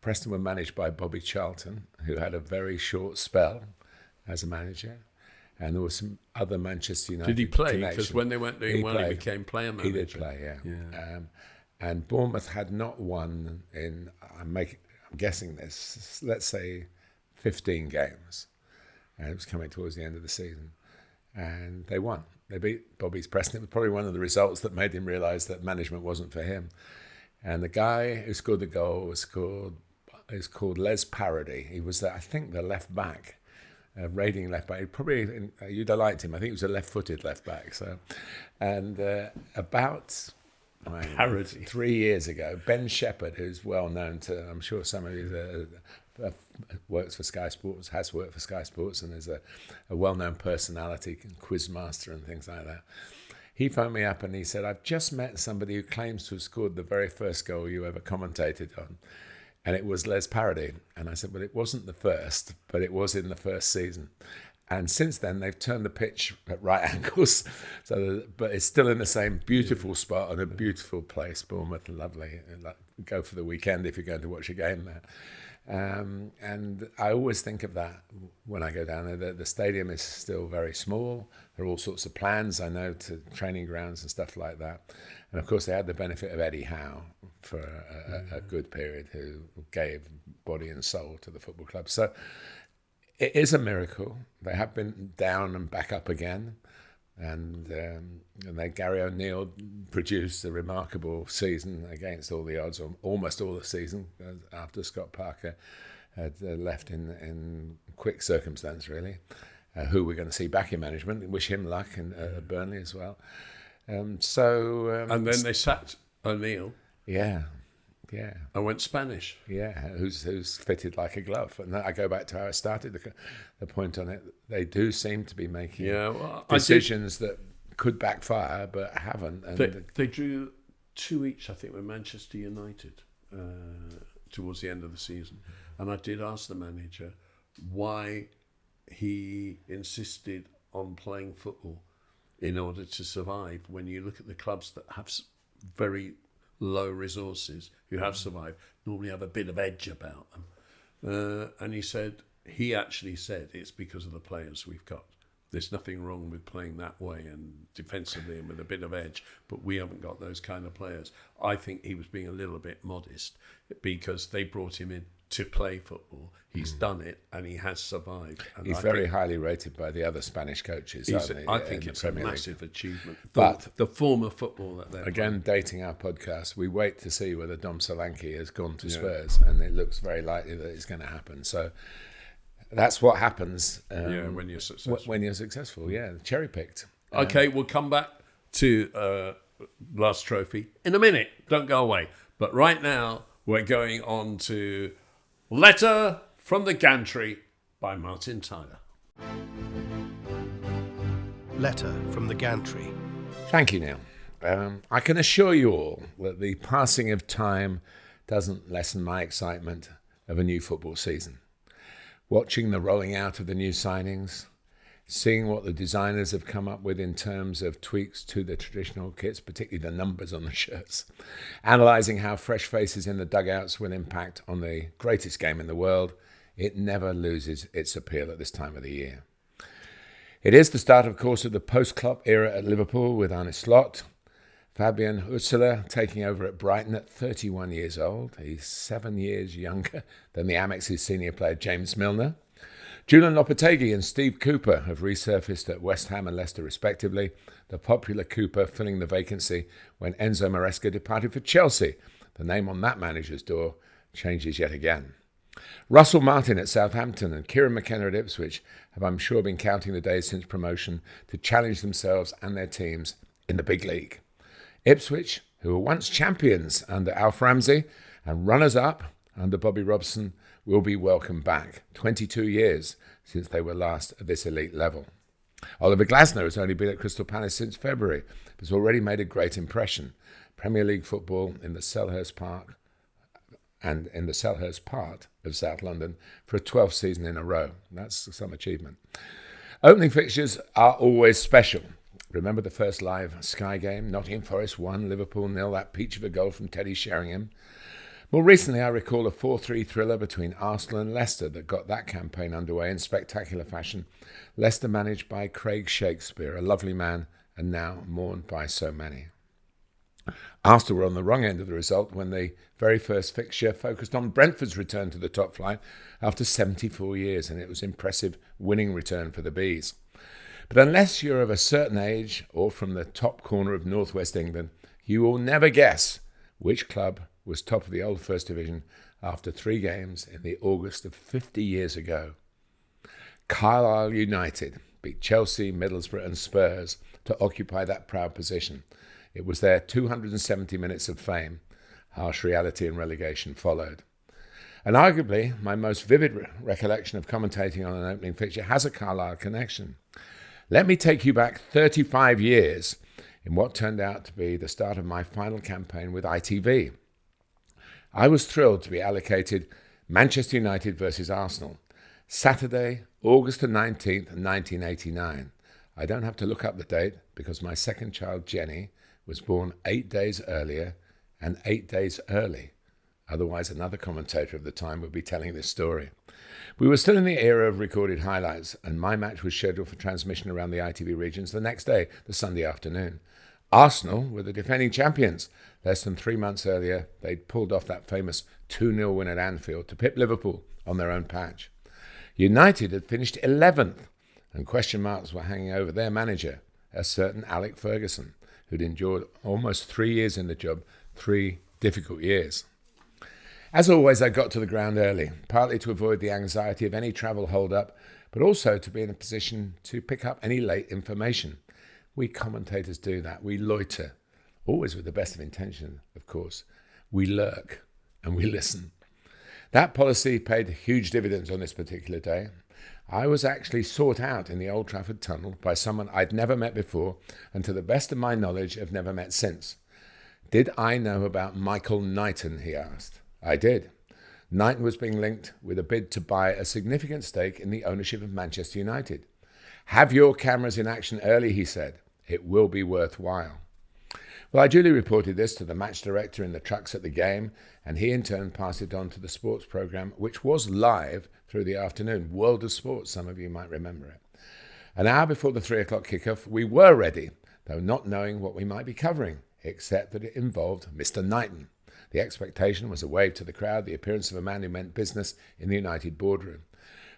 Speaker 2: Preston were managed by Bobby Charlton, who had a very short spell as a manager, and there were some other Manchester United.
Speaker 1: Did he play?
Speaker 2: connections.
Speaker 1: Because when they weren't doing well, he became player manager.
Speaker 2: He did play, yeah. And Bournemouth had not won in, I'm guessing this, let's say 15 games. And it was coming towards the end of the season. And they won. They beat Bobby's Preston. It was probably one of the results that made him realise that management wasn't for him. And the guy who scored the goal was called Les Parody. He was, I think, the left back. Raiding left back. You'd have liked him. I think he was a left-footed left back. So, and about 3 years ago, Ben Shepherd, who's well known to, I'm sure some of you works for Sky Sports, has worked for Sky Sports, and is a well-known personality, quizmaster and things like that. He phoned me up and he said, "I've just met somebody who claims to have scored the very first goal you ever commentated on." And it was Les Parody. And I said, well, it wasn't the first, but it was in the first season. And since then, they've turned the pitch at right angles. But it's still in the same beautiful spot and a beautiful place. Bournemouth, lovely. Go for the weekend if you're going to watch a game there. And I always think of that when I go down there. The stadium is still very small. There are all sorts of plans, I know, to training grounds and stuff like that. And of course, they had the benefit of Eddie Howe for a good period, who gave body and soul to the football club. So it is a miracle. They have been down and back up again. And Gary O'Neill produced a remarkable season against all the odds, or almost all the season, after Scott Parker had left in quick circumstance, really, who we're going to see back in management. Wish him luck, and Burnley as well. And then
Speaker 1: they sacked O'Neill.
Speaker 2: Yeah.
Speaker 1: I went Spanish.
Speaker 2: Yeah, who's fitted like a glove. And I go back to how I started the point on it. They do seem to be making decisions that could backfire, but haven't. And
Speaker 1: they drew 2 each, I think, with Manchester United towards the end of the season. And I did ask the manager why he insisted on playing football in order to survive, when you look at the clubs that have very low resources, who have survived, normally have a bit of edge about them. And he actually said it's because of the players we've got. There's nothing wrong with playing that way and defensively and with a bit of edge, but we haven't got those kind of players. I think he was being a little bit modest because they brought him in to play football. He's done it and he has survived. And
Speaker 2: he's very highly rated by the other Spanish coaches.
Speaker 1: I think it's a massive achievement.
Speaker 2: But
Speaker 1: the form of football that they're
Speaker 2: again,
Speaker 1: playing.
Speaker 2: dating our podcast, we wait to see whether Dom Solanke has gone to Spurs, and it looks very likely that it's going to happen. So that's what happens
Speaker 1: when you're successful.
Speaker 2: Cherry picked.
Speaker 1: Okay, we'll come back to Last Trophy in a minute. Don't go away. But right now, we're going on to Letter from the Gantry by Martin Tyler.
Speaker 4: Letter from the Gantry.
Speaker 2: Thank you, Neil. I can assure you all that the passing of time doesn't lessen my excitement of a new football season. Watching the rolling out of the new signings, seeing what the designers have come up with in terms of tweaks to the traditional kits, particularly the numbers on the shirts, analysing how fresh faces in the dugouts will impact on the greatest game in the world, it never loses its appeal at this time of the year. It is the start, of course, of the post-Klopp era at Liverpool with Arne Slot, Fabian Hutzler taking over at Brighton at 31 years old. He's 7 years younger than the Amex's senior player James Milner. Julian Lopetegui and Steve Cooper have resurfaced at West Ham and Leicester respectively, the popular Cooper filling the vacancy when Enzo Maresca departed for Chelsea. The name on that manager's door changes yet again. Russell Martin at Southampton and Kieran McKenna at Ipswich have, I'm sure, been counting the days since promotion to challenge themselves and their teams in the big league. Ipswich, who were once champions under Alf Ramsey and runners-up under Bobby Robson, will be welcomed back. 22 years since they were last at this elite level. Oliver Glasner has only been at Crystal Palace since February, but has already made a great impression. Premier League football in the Selhurst Park and in the Selhurst part of South London for a 12th season in a row. That's some achievement. Opening fixtures are always special. Remember the first live Sky game? Nottingham Forest 1, Liverpool 0, that peach of a goal from Teddy Sheringham. More recently, I recall a 4-3 thriller between Arsenal and Leicester that got that campaign underway in spectacular fashion. Leicester managed by Craig Shakespeare, a lovely man and now mourned by so many. Arsenal were on the wrong end of the result when the very first fixture focused on Brentford's return to the top flight after 74 years, and it was an impressive winning return for the Bees. But unless you're of a certain age or from the top corner of northwest England, you will never guess which club was top of the old First Division after 3 games in the August of 50 years ago. Carlisle United beat Chelsea, Middlesbrough and Spurs to occupy that proud position. It was their 270 minutes of fame. Harsh reality and relegation followed. And arguably, my most vivid recollection of commentating on an opening fixture has a Carlisle connection. Let me take you back 35 years in what turned out to be the start of my final campaign with ITV. I was thrilled to be allocated Manchester United versus Arsenal, Saturday, August the 19th, 1989. I don't have to look up the date because my second child, Jenny, was born 8 days earlier and 8 days early. Otherwise, another commentator of the time would be telling this story. We were still in the era of recorded highlights, and my match was scheduled for transmission around the ITV regions the next day, the Sunday afternoon. Arsenal were the defending champions. Less than 3 months earlier, they'd pulled off that famous 2-0 win at Anfield to pip Liverpool on their own patch. United had finished 11th, and question marks were hanging over their manager, a certain Alex Ferguson, who'd endured almost 3 years in the job, 3 difficult years. As always, I got to the ground early, partly to avoid the anxiety of any travel hold-up, but also to be in a position to pick up any late information. We commentators do that. We loiter, always with the best of intention, of course. We lurk and we listen. That policy paid huge dividends on this particular day. I was actually sought out in the Old Trafford tunnel by someone I'd never met before and to the best of my knowledge have never met since. Did I know about Michael Knighton, he asked. I did. Knighton was being linked with a bid to buy a significant stake in the ownership of Manchester United. Have your cameras in action early, he said. It will be worthwhile. Well, I duly reported this to the match director in the trucks at the game, and he in turn passed it on to the sports programme, which was live through the afternoon. World of Sports, some of you might remember it. An hour before the 3 o'clock kickoff, we were ready, though not knowing what we might be covering, except that it involved Mr. Knighton. The expectation was a wave to the crowd, the appearance of a man who meant business in the United boardroom.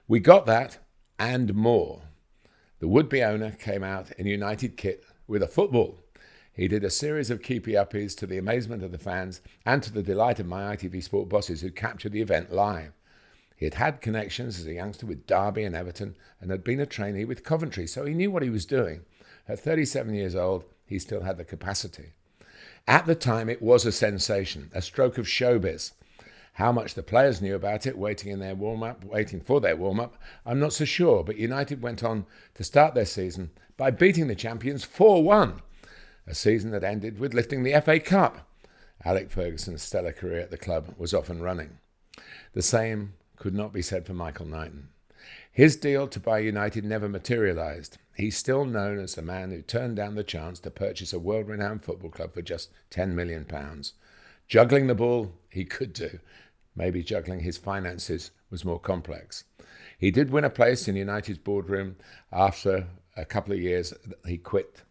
Speaker 2: We got that and more. The would-be owner came out in United kit with a football. He did a series of keepy-uppies to the amazement of the fans and to the delight of my ITV Sport bosses who captured the event live. He had had connections as a youngster with Derby and Everton and had been a trainee with Coventry, so he knew what he was doing. At 37 years old, he still had the capacity. At the time, it was a sensation, a stroke of showbiz. How much the players knew about it, waiting for their warm-up, I'm not so sure, but United went on to start their season by beating the champions 4-1, a season that ended with lifting the FA Cup. Alex Ferguson's stellar career at the club was off and running. The same could not be said for Michael Knighton. His deal to buy United never materialised. He's still known as the man who turned down the chance to purchase a world-renowned football club for just £10 million. Juggling the ball, he could do. Maybe juggling his finances was more complex. He did win a place in United's boardroom after a couple of years. He quit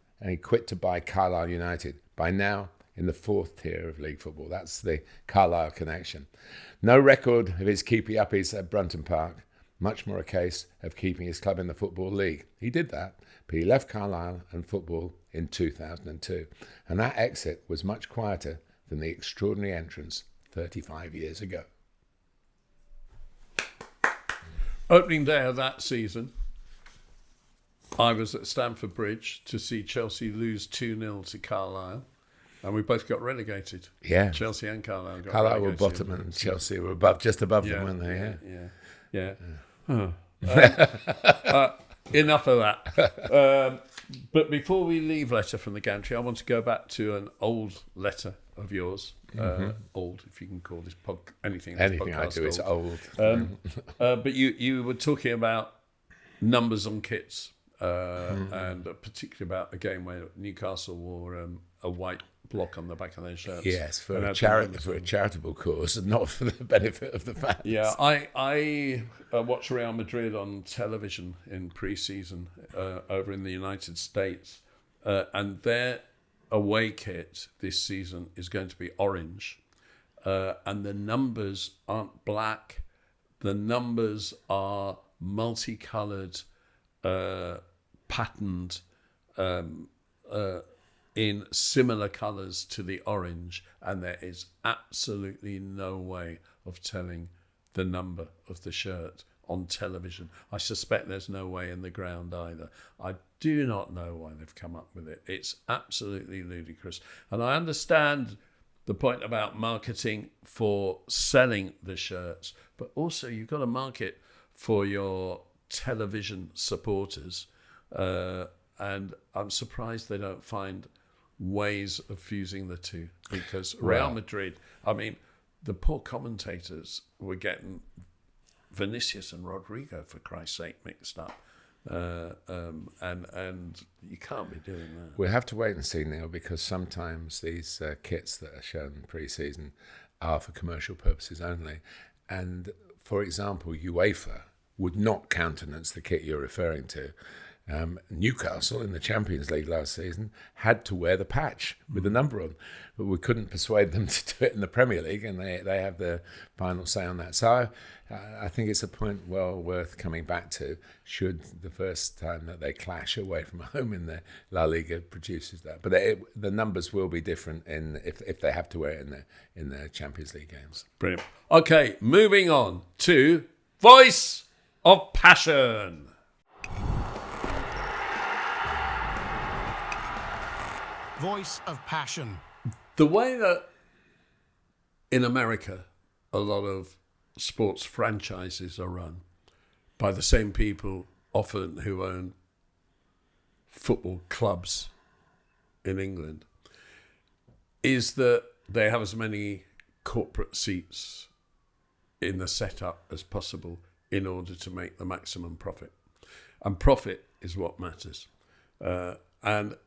Speaker 2: to buy Carlisle United. By now, in the 4th tier of league football. That's the Carlisle connection. No record of his keepy-uppies at Brunton Park. Much more a case of keeping his club in the Football League. He did that, but he left Carlisle and football in 2002. And that exit was much quieter than the extraordinary entrance 35 years ago.
Speaker 1: Opening day of that season, I was at Stamford Bridge to see Chelsea lose 2-0 to Carlisle. And we both got relegated.
Speaker 2: Yeah.
Speaker 1: Chelsea and Carlisle got
Speaker 2: Carlisle were
Speaker 1: relegated.
Speaker 2: bottom and Chelsea were just above them, weren't they?
Speaker 1: Yeah. Enough of that. But before we leave Letter from the Gantry, I want to go back to an old letter of yours. Old, if you can call this anything.
Speaker 2: Anything I do is old.
Speaker 1: But you were talking about numbers on kits, and particularly about a game where Newcastle wore a white block on the back of their shirts.
Speaker 2: Yes, for a charitable cause and not for the benefit of the fans.
Speaker 1: Yeah, I watched Real Madrid on television in pre-season over in the United States, and their away kit this season is going to be orange, and the numbers aren't black. The numbers are multicoloured, patterned, in similar colours to the orange, and there is absolutely no way of telling the number of the shirt on television. I suspect there's no way in the ground either. I do not know why they've come up with it. It's absolutely ludicrous. And I understand the point about marketing for selling the shirts, but also you've got to market for your television supporters. And I'm surprised they don't find ways of fusing the two, because Real Madrid, I mean, the poor commentators were getting Vinicius and Rodrigo, for Christ's sake, mixed up. And you can't be doing that.
Speaker 2: We'll have to wait and see, Neil, because sometimes these kits that are shown pre-season are for commercial purposes only. And, for example, UEFA would not countenance the kit you're referring to. Newcastle in the Champions League last season had to wear the patch with the number on, but we couldn't persuade them to do it in the Premier League, and they have the final say on that. So I think it's a point well worth coming back to, should the first time that they clash away from home in the La Liga produces that. But the numbers will be different if they have to wear it in the Champions League games.
Speaker 1: Brilliant. Okay, moving on to Voice of Passion.
Speaker 4: Voice of Passion.
Speaker 1: The way that in America a lot of sports franchises are run by the same people often who own football clubs in England is that they have as many corporate seats in the setup as possible in order to make the maximum profit. And profit is what matters. And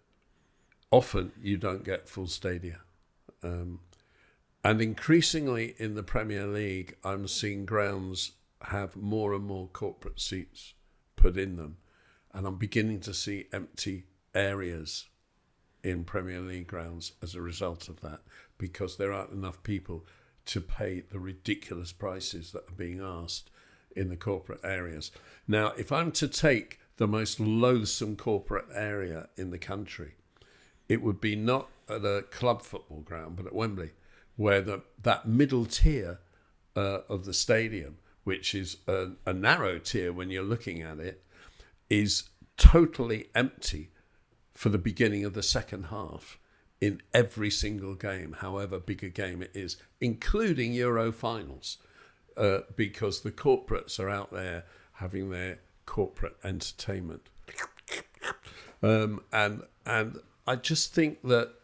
Speaker 1: often you don't get full stadia. And increasingly in the Premier League, I'm seeing grounds have more and more corporate seats put in them. And I'm beginning to see empty areas in Premier League grounds as a result of that, because there aren't enough people to pay the ridiculous prices that are being asked in the corporate areas. Now, if I'm to take the most loathsome corporate area in the country, it would be not at a club football ground, but at Wembley, where that middle tier of the stadium, which is a narrow tier when you're looking at it, is totally empty for the beginning of the second half in every single game, however big a game it is, including Euro finals, because the corporates are out there having their corporate entertainment. And I just think that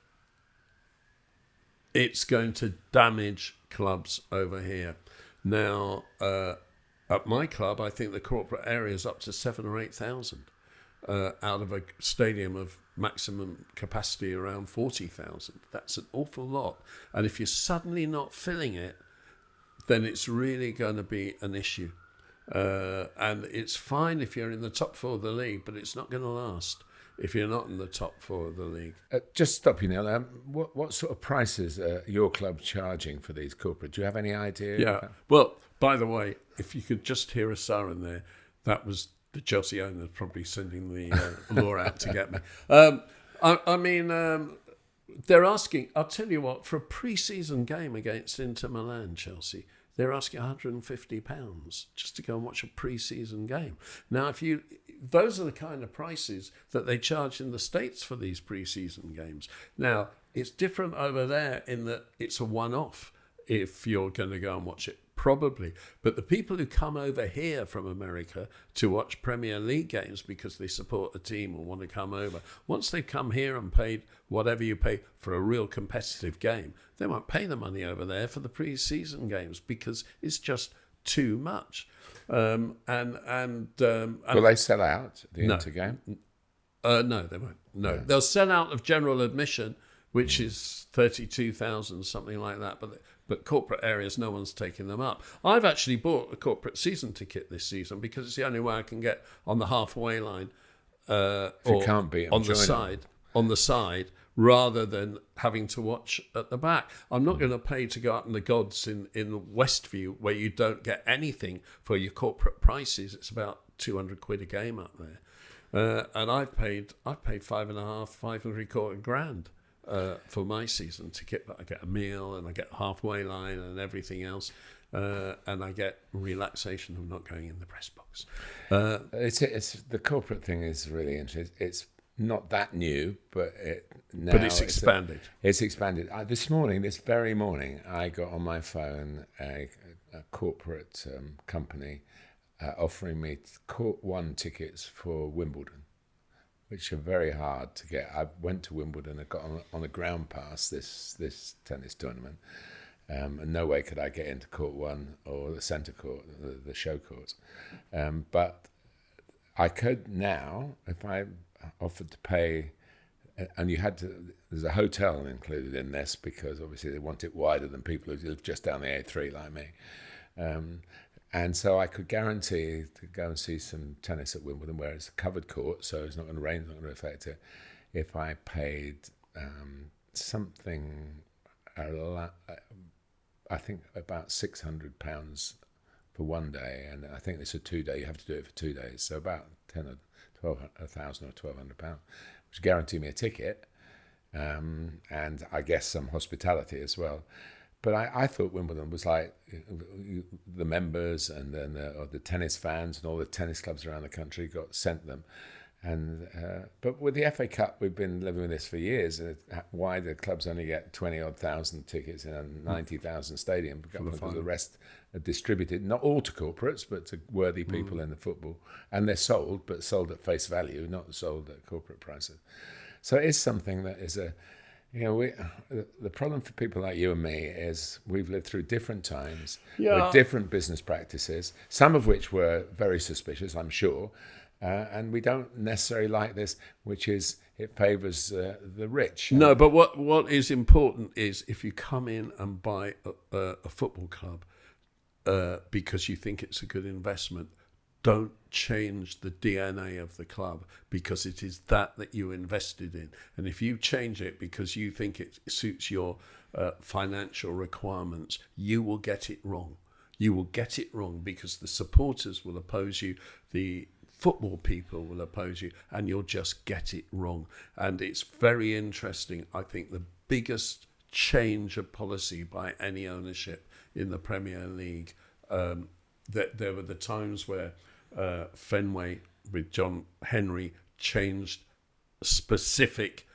Speaker 1: it's going to damage clubs over here. Now, at my club, I think the corporate area is up to 7,000 or 8,000 out of a stadium of maximum capacity around 40,000. That's an awful lot. And if you're suddenly not filling it, then it's really going to be an issue. And it's fine if you're in the top four of the league, but it's not going to last if you're not in the top four of the league.
Speaker 2: Just stop you now. What sort of prices are your club charging for these corporate? Do you have any idea?
Speaker 1: Yeah. Well, by the way, if you could just hear a siren there, that was the Chelsea owner probably sending the law out to get me. I mean, they're asking, I'll tell you what, for a pre-season game against Inter Milan, Chelsea, they're asking £150 just to go and watch a pre-season game. Now, those are the kind of prices that they charge in the States for these pre-season games. Now, It's different over there in that it's a one-off if you're going to go and watch it, probably. But the people who come over here from America to watch Premier League games because they support a team or want to come over, once they've come here and paid whatever you pay for a real competitive game, they won't pay the money over there for the pre-season games because it's just too much.
Speaker 2: Will they sell out the Inter game?
Speaker 1: No, they won't. No, they'll sell out of general admission, which is 32,000, something like that. But corporate areas, no one's taking them up. I've actually bought a corporate season ticket this season because it's the only way I can get on the halfway line,
Speaker 2: If you can't beat them,
Speaker 1: on the side, rather than having to watch at the back. I'm not going to pay to go up in the gods in Westview where you don't get anything for your corporate prices. It's about 200 quid a game up there, and I've paid five and three-quarter grand. For my season ticket, but I get a meal and I get halfway line and everything else, and I get relaxation of not going in the press box.
Speaker 2: It's the corporate thing is really interesting. It's not that new, but
Speaker 1: it's expanded.
Speaker 2: It's expanded. This very morning, I got on my phone a corporate company offering me Court 1 tickets for Wimbledon, which are very hard to get. I went to Wimbledon and got on a ground pass this tennis tournament, and no way could I get into Court 1 or the centre court, the show court. But I could now, if I offered to pay, and there's a hotel included in this because obviously they want it wider than people who live just down the A3 like me. And so I could guarantee to go and see some tennis at Wimbledon where it's a covered court, so it's not going to rain, it's not going to affect it, if I paid I think about £600 for one day, and I think it's a 2-day, you have to do it for 2 days, so about £1,000 or £1,200, which guarantee me a ticket, and I guess some hospitality as well. But I thought Wimbledon was like the members and then the tennis fans and all the tennis clubs around the country got sent them. And but with the FA Cup, we've been living with this for years. Why do clubs only get 20-odd thousand tickets in a 90,000 stadium? Because the rest are distributed, not all to corporates, but to worthy people in the football. And they're sold, but sold at face value, not sold at corporate prices. So it is something that is the problem for people like you and me is we've lived through different times with different business practices, some of which were very suspicious, I'm sure, and we don't necessarily like this, which is it favours the rich.
Speaker 1: No, but what is important is if you come in and buy a football club because you think it's a good investment, don't change the DNA of the club because it is that you invested in. And if you change it because you think it suits your financial requirements, you will get it wrong. You will get it wrong because the supporters will oppose you, the football people will oppose you, and you'll just get it wrong. And it's very interesting. I think the biggest change of policy by any ownership in the Premier League, that there were the times where Fenway with John Henry changed specific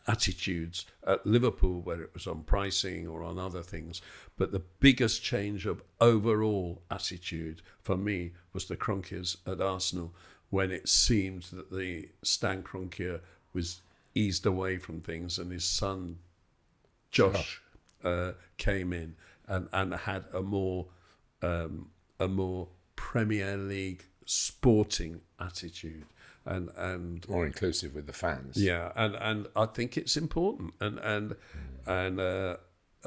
Speaker 1: attitudes at Liverpool, where it was on pricing or on other things. But the biggest change of overall attitude for me was the Kroenkes at Arsenal, when it seemed that the Stan Kroenke was eased away from things and his son Josh came in and had a more Premier League sporting attitude and
Speaker 2: more inclusive with the fans.
Speaker 1: Yeah, and I think it's important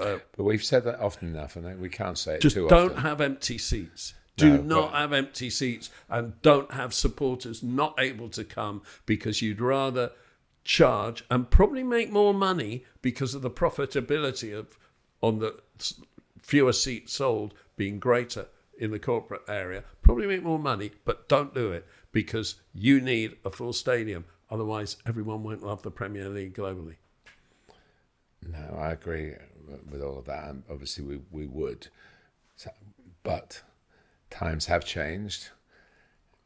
Speaker 2: but we've said that often enough, and we can't say it
Speaker 1: just
Speaker 2: too often.
Speaker 1: Don't have empty seats. Do not have empty seats, and don't have supporters not able to come because you'd rather charge and probably make more money because of the profitability on the fewer seats sold being greater in the corporate area. Probably make more money, but don't do it because you need a full stadium. Otherwise, everyone won't love the Premier League globally.
Speaker 2: No, I agree with all of that, and obviously we would. But times have changed,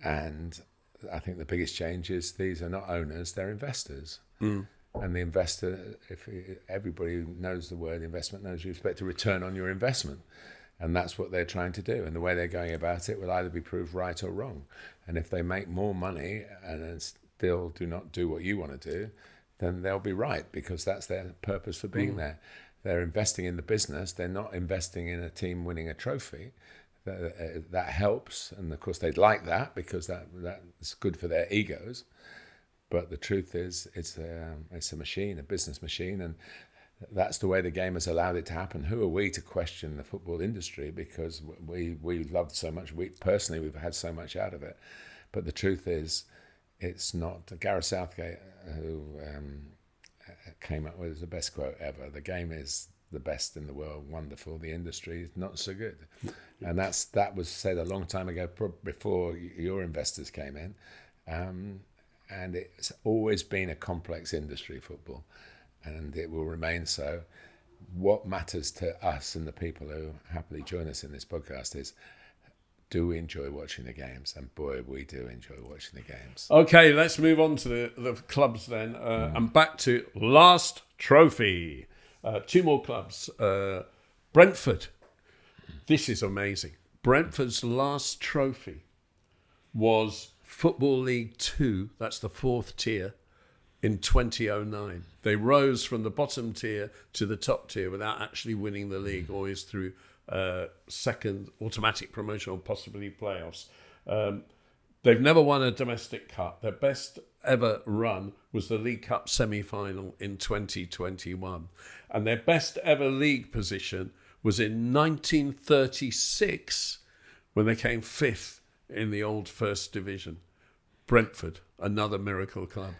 Speaker 2: and I think the biggest change is these are not owners, they're investors. And the investor, everybody who knows the word investment knows you expect a return on your investment. And that's what they're trying to do. And the way they're going about it will either be proved right or wrong. And if they make more money and then still do not do what you want to do, then they'll be right, because that's their purpose for being there. They're investing in the business. They're not investing in a team winning a trophy. That helps. And of course, they'd like that because that's good for their egos. But the truth is, it's a machine, a business machine, and that's the way the game has allowed it to happen. Who are we to question the football industry? Because we loved so much. We've had so much out of it. But the truth is, it's not. Gareth Southgate, who came up with the best quote ever: "The game is the best in the world, wonderful. The industry is not so good." And that was said a long time ago, before your investors came in. And it's always been a complex industry, football, and it will remain so. What matters to us and the people who happily join us in this podcast is, do we enjoy watching the games? And boy, we do enjoy watching the games.
Speaker 1: Okay, let's move on to the clubs then. And back to last trophy. 2 more clubs. Brentford. This is amazing. Brentford's last trophy was Football League 2, that's the 4th tier, in 2009. They rose from the bottom tier to the top tier without actually winning the league, always through second automatic promotion or possibly playoffs. They've never won a domestic cup. Their best ever run was the League Cup semi-final in 2021. And their best ever league position was in 1936 when they came 5th in the old First Division. Brentford, another miracle club.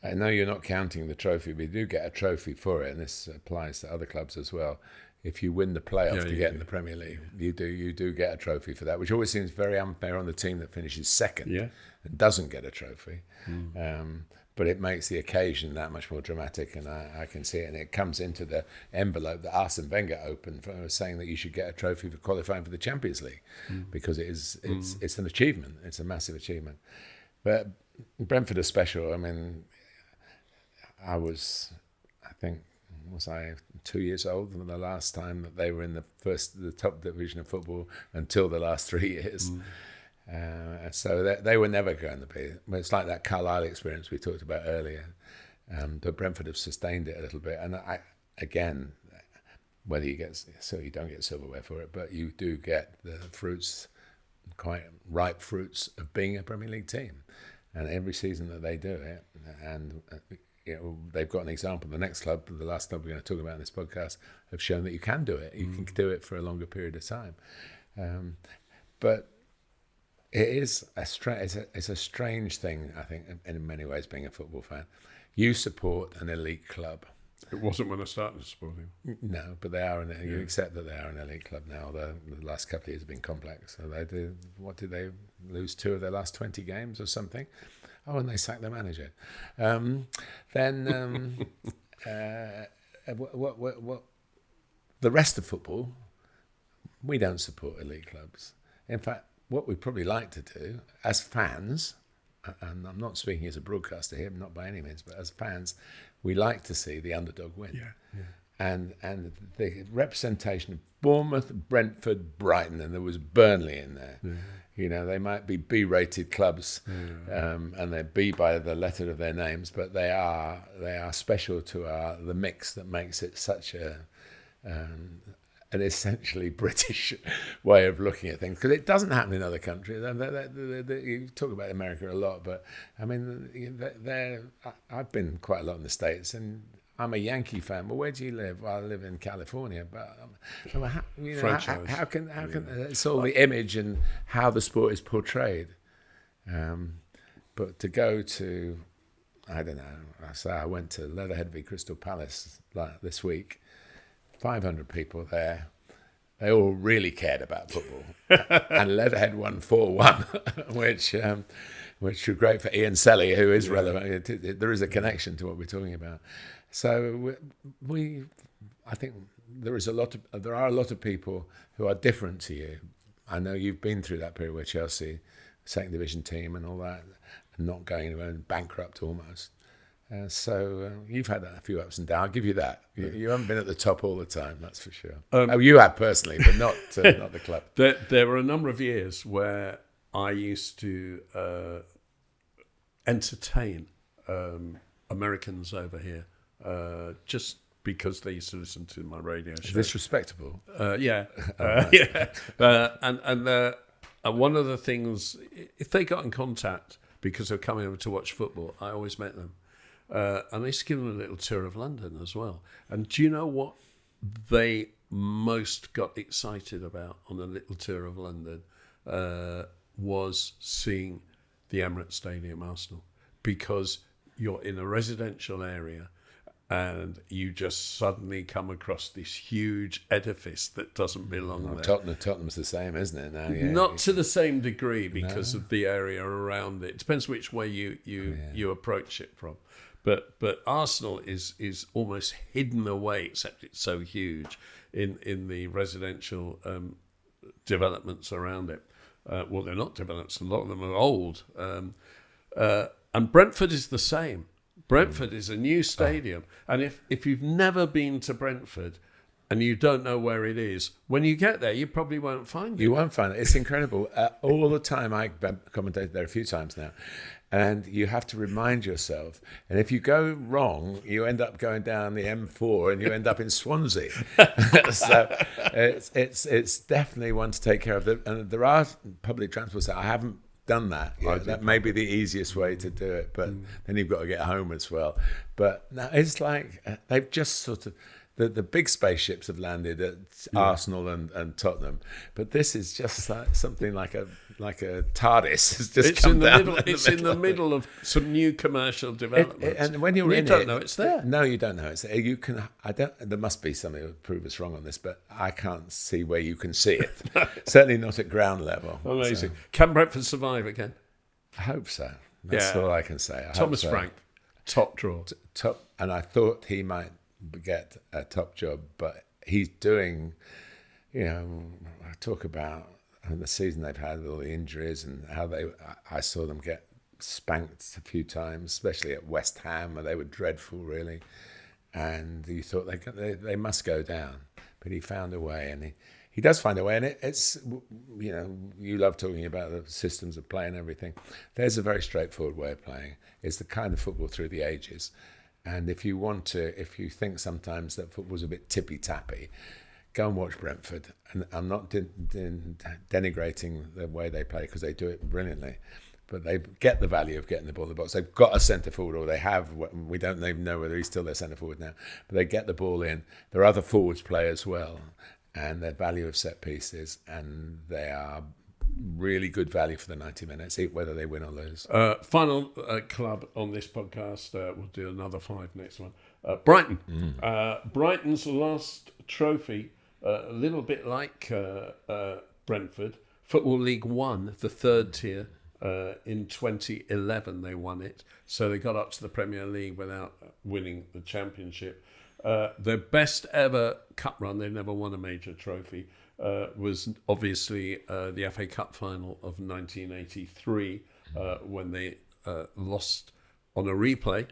Speaker 2: I know you're not counting the trophy, but you do get a trophy for it, and this applies to other clubs as well. If you win the playoff to get in the Premier League, you do get a trophy for that, which always seems very unfair on the team that finishes second and doesn't get a trophy. But it makes the occasion that much more dramatic, and I can see it. And it comes into the envelope that Arsene Wenger opened for saying that you should get a trophy for qualifying for the Champions League, because it's an achievement. It's a massive achievement. But Brentford are special. I mean, I think 2 years old the last time that they were in the top division of football until the last 3 years. So they were never going to be. It's like that Carlisle experience we talked about earlier. But Brentford have sustained it a little bit. And again, whether you don't get silverware for it, but you do get the fruits, quite ripe fruits of being a Premier League team. And every season that they do it, and they've got an example. The next club, the last club we're going to talk about in this podcast, have shown that you can do it. You can do it for a longer period of time. But it is it's a strange thing, I think, in many ways, being a football fan. You support an elite club.
Speaker 1: It wasn't when I started supporting.
Speaker 2: No, but they are. You accept that they are an elite club now. The last couple of years have been complex. So they do. What did they lose? 2 of their last 20 games or something? Oh, and they sacked their manager. What? The rest of football, we don't support elite clubs. In fact, what we'd probably like to do as fans, and I'm not speaking as a broadcaster here, not by any means, but as fans, we like to see the underdog win. And the representation of Bournemouth, Brentford, Brighton, and there was Burnley in there. They might be B-rated clubs, and they're B by the letter of their names, but they are special to the mix that makes it such an essentially British way of looking at things, because it doesn't happen in other countries. You talk about America a lot, but I mean, I've been quite a lot in the States, and I'm a Yankee fan. Well, where do you live? Well, I live in California, but how can it's all the image and how the sport is portrayed. But to go to, I don't know. I went to Leatherhead v Crystal Palace this week. 500 people there. They all really cared about football. And Leatherhead won 4-1, which was great for Ian Selly, who is relevant. There is a connection to what we're talking about. So I think there are a lot of people who are different to you. I know you've been through that period where Chelsea, second division team and all that, and not going anywhere, bankrupt almost. So you've had a few ups and downs. I'll give you that. You haven't been at the top all the time, that's for sure. You have personally, but not not the club.
Speaker 1: There were a number of years where I used to entertain Americans over here, just because they used to listen to my radio show.
Speaker 2: Is this respectable?
Speaker 1: Yeah. And one of the things, if they got in contact because they're coming over to watch football, I always met them. And I used to give them a little tour of London as well. And do you know what they most got excited about on a little tour of London? Was seeing the Emirates Stadium, Arsenal, because you're in a residential area and you just suddenly come across this huge edifice that doesn't belong there.
Speaker 2: Tottenham's the same, isn't it? Now,
Speaker 1: Not to the same degree because of the area around it. Depends which way you approach it from. But Arsenal is almost hidden away, except it's so huge in the residential developments around it. Well, they're not developed. A lot of them are old. And Brentford is the same. Brentford is a new stadium. And if you've never been to Brentford and you don't know where it is, when you get there, you probably won't find it.
Speaker 2: You won't find it. It's incredible. All the time. I've commentated there a few times now. And you have to remind yourself. And if you go wrong, you end up going down the M4 and you end up in Swansea. So it's definitely one to take care of. And there are public transport. I haven't done that yet. That may be the easiest way to do it. But then you've got to get home as well. But now it's like they've just sort of... The big spaceships have landed at Arsenal and Tottenham, but this is just like something like a TARDIS has just come down.
Speaker 1: It's in the middle of some new commercial developments.
Speaker 2: And when you're in it,
Speaker 1: you don't know it's there.
Speaker 2: No, you don't know it's there. You can. There must be something that would prove us wrong on this, but I can't see where you can see it. Certainly not at ground level.
Speaker 1: Amazing.
Speaker 2: So,
Speaker 1: Can Brentford survive again?
Speaker 2: I hope so. That's all I can say.
Speaker 1: Thomas Frank, top draw.
Speaker 2: And I thought he might get a top job, but he's doing, I talk about the season they've had with all the injuries and how I saw them get spanked a few times, especially at West Ham, where they were dreadful, really. And you thought they must go down, but he found a way, and he does find a way. And it's, you love talking about the systems of play and everything. There's a very straightforward way of playing. It's the kind of football through the ages. And if you think sometimes that football's a bit tippy-tappy, go and watch Brentford. And I'm not denigrating the way they play because they do it brilliantly. But they get the value of getting the ball in the box. They've got a centre forward, or they have. We don't even know whether he's still their centre forward now. But they get the ball in. There are other forwards play as well. And their value of set pieces. And they are really good value for the 90 minutes, whether they win or lose.
Speaker 1: Final club on this podcast. We'll do another 5 next one. Brighton. Brighton's last trophy, a little bit like Brentford. Football League One, the third tier. In 2011 they won it. So they got up to the Premier League without winning the championship. Their best ever cup run, they've never won a major trophy, was obviously the FA Cup final of 1983 when they lost on a replay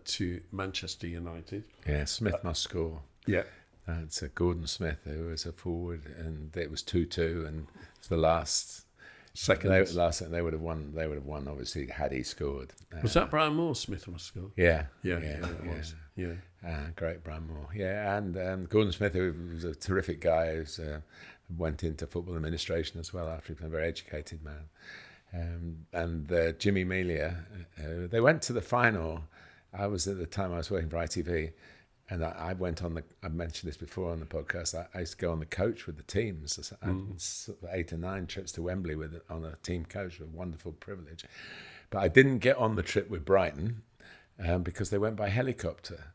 Speaker 1: to Manchester United.
Speaker 2: Yeah, Smith must score.
Speaker 1: Yeah.
Speaker 2: It's Gordon Smith who was a forward, and it was 2-2, and it's the last second. They would have won. They would have won, obviously, had he scored.
Speaker 1: Was that Brian Moore? Smith must score.
Speaker 2: Yeah,
Speaker 1: it was. Yeah.
Speaker 2: Great Brian Moore. Yeah, and Gordon Smith, who was a terrific guy, who went into football administration as well after he was a very educated man. And Jimmy Melia, they went to the final. I was at the time I was working for ITV, and I went on I mentioned this before on the podcast. I used to go on the coach with the teams. 8 or 9 trips to Wembley on a team coach, a wonderful privilege. But I didn't get on the trip with Brighton because they went by helicopter.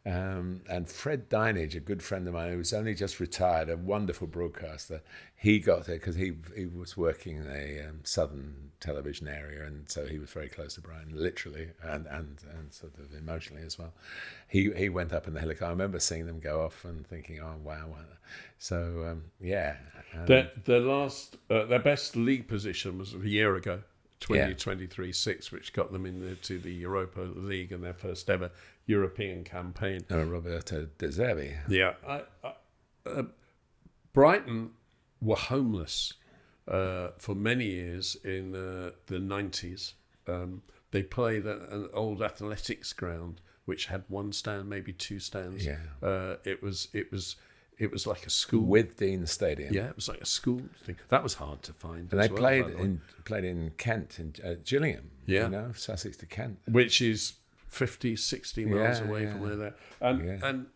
Speaker 2: And Fred Dinage, a good friend of mine who was only just retired, a wonderful broadcaster, he got there because he was working in a southern television area, and so he was very close to Brighton, literally and sort of emotionally as well. He went up in the helicopter. I remember seeing them go off and thinking, oh wow. So yeah.
Speaker 1: Their best league position was a year ago, 2023-6, which got them into the Europa League and their first ever European campaign.
Speaker 2: Roberto De Zerbi.
Speaker 1: Yeah. Brighton were homeless for many years in the 90s. They played at an old athletics ground which had one stand, maybe two stands.
Speaker 2: Yeah.
Speaker 1: It was like a school
Speaker 2: With Dean Stadium.
Speaker 1: Yeah, it was like a school thing. That was hard to find.
Speaker 2: And they
Speaker 1: well,
Speaker 2: played in Kent, in Gillingham.
Speaker 1: Yeah.
Speaker 2: You know, Sussex to Kent.
Speaker 1: which is 50, 60 miles away from where they're. And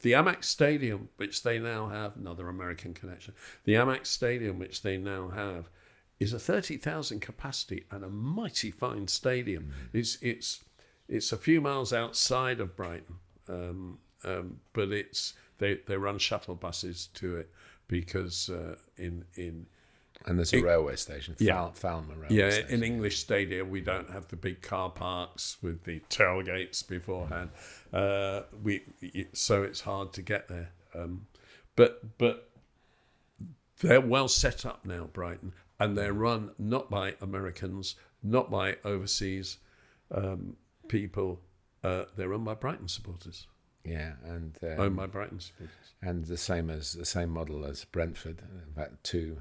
Speaker 1: the Amex Stadium, which they now have, another American connection, the Amex Stadium, which they now have, is a 30,000 capacity and a mighty fine stadium. It's a few miles outside of Brighton, but they run shuttle buses to it because
Speaker 2: And there's a railway station, Falmer Railway Station.
Speaker 1: in English Stadium we don't have the big car parks with the tailgates beforehand. So it's hard to get there. But they're well set up now, Brighton, and they're run not by Americans, not by overseas people. They're run by Brighton supporters.
Speaker 2: Yeah, and
Speaker 1: Owned by Brighton supporters.
Speaker 2: And the same model as Brentford. In fact, two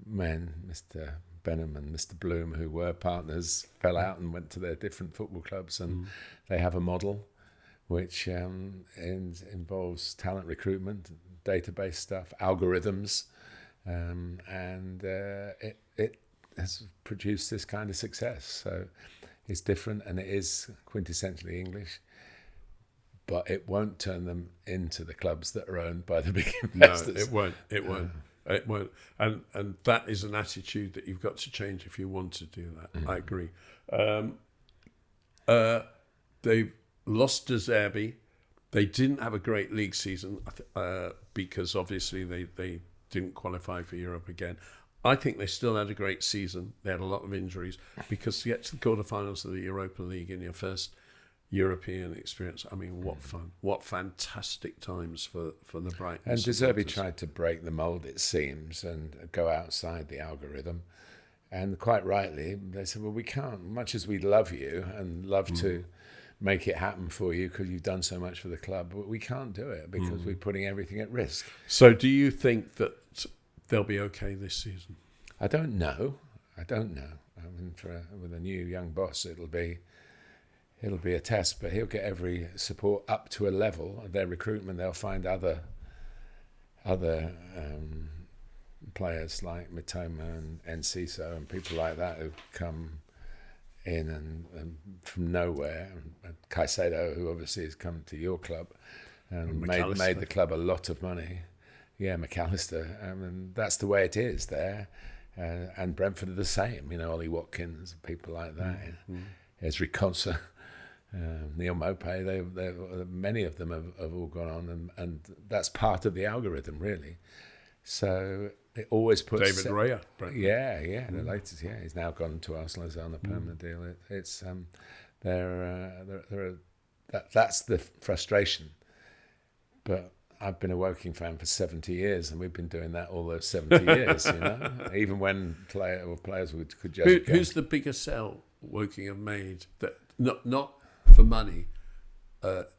Speaker 2: men, Mr. Benham and Mr. Bloom, who were partners, fell out and went to their different football clubs, and they have a model which involves talent recruitment, database stuff, algorithms, and it has produced this kind of success. So it's different, and it is quintessentially English, but it won't turn them into the clubs that are owned by the big investors.
Speaker 1: No, it won't. It won't. And that is an attitude that you've got to change if you want to do that. I agree. They've lost De Zerbi. They didn't have a great league season because obviously they didn't qualify for Europe again. I think they still had a great season. They had a lot of injuries because to get to the quarterfinals of the Europa League in your first European experience, I mean, what fun. What fantastic times for the Brighton
Speaker 2: And De
Speaker 1: supporters.
Speaker 2: Zerbi tried to break the mould, it seems, and go outside the algorithm. And quite rightly, they said, well, we can't, much as we love you and love to make it happen for you because you've done so much for the club, but we can't do it because we're putting everything at risk.
Speaker 1: So do you think that they'll be okay this season?
Speaker 2: I don't know. I mean, with a new young boss, it'll be a test, but he'll get every support up to a level of their recruitment. They'll find other players like Mitoma and Enciso and people like that who come in and from nowhere. And Caicedo, who obviously has come to your club and made the club a lot of money. Yeah, McAllister. And that's the way it is there. And Brentford are the same. You know, Ollie Watkins, people like that. Esri Konsa. Neil Maupay, many of them have all gone on, and that's part of the algorithm, really. So it always puts
Speaker 1: David Raya.
Speaker 2: The latest. Yeah, he's now gone to Arsenal as on a permanent deal. It's that's the frustration. But I've been a Woking fan for 70 years, and we've been doing that all those 70 years. You know, even when players could just
Speaker 1: Who's the biggest sell Woking have made that not for money, but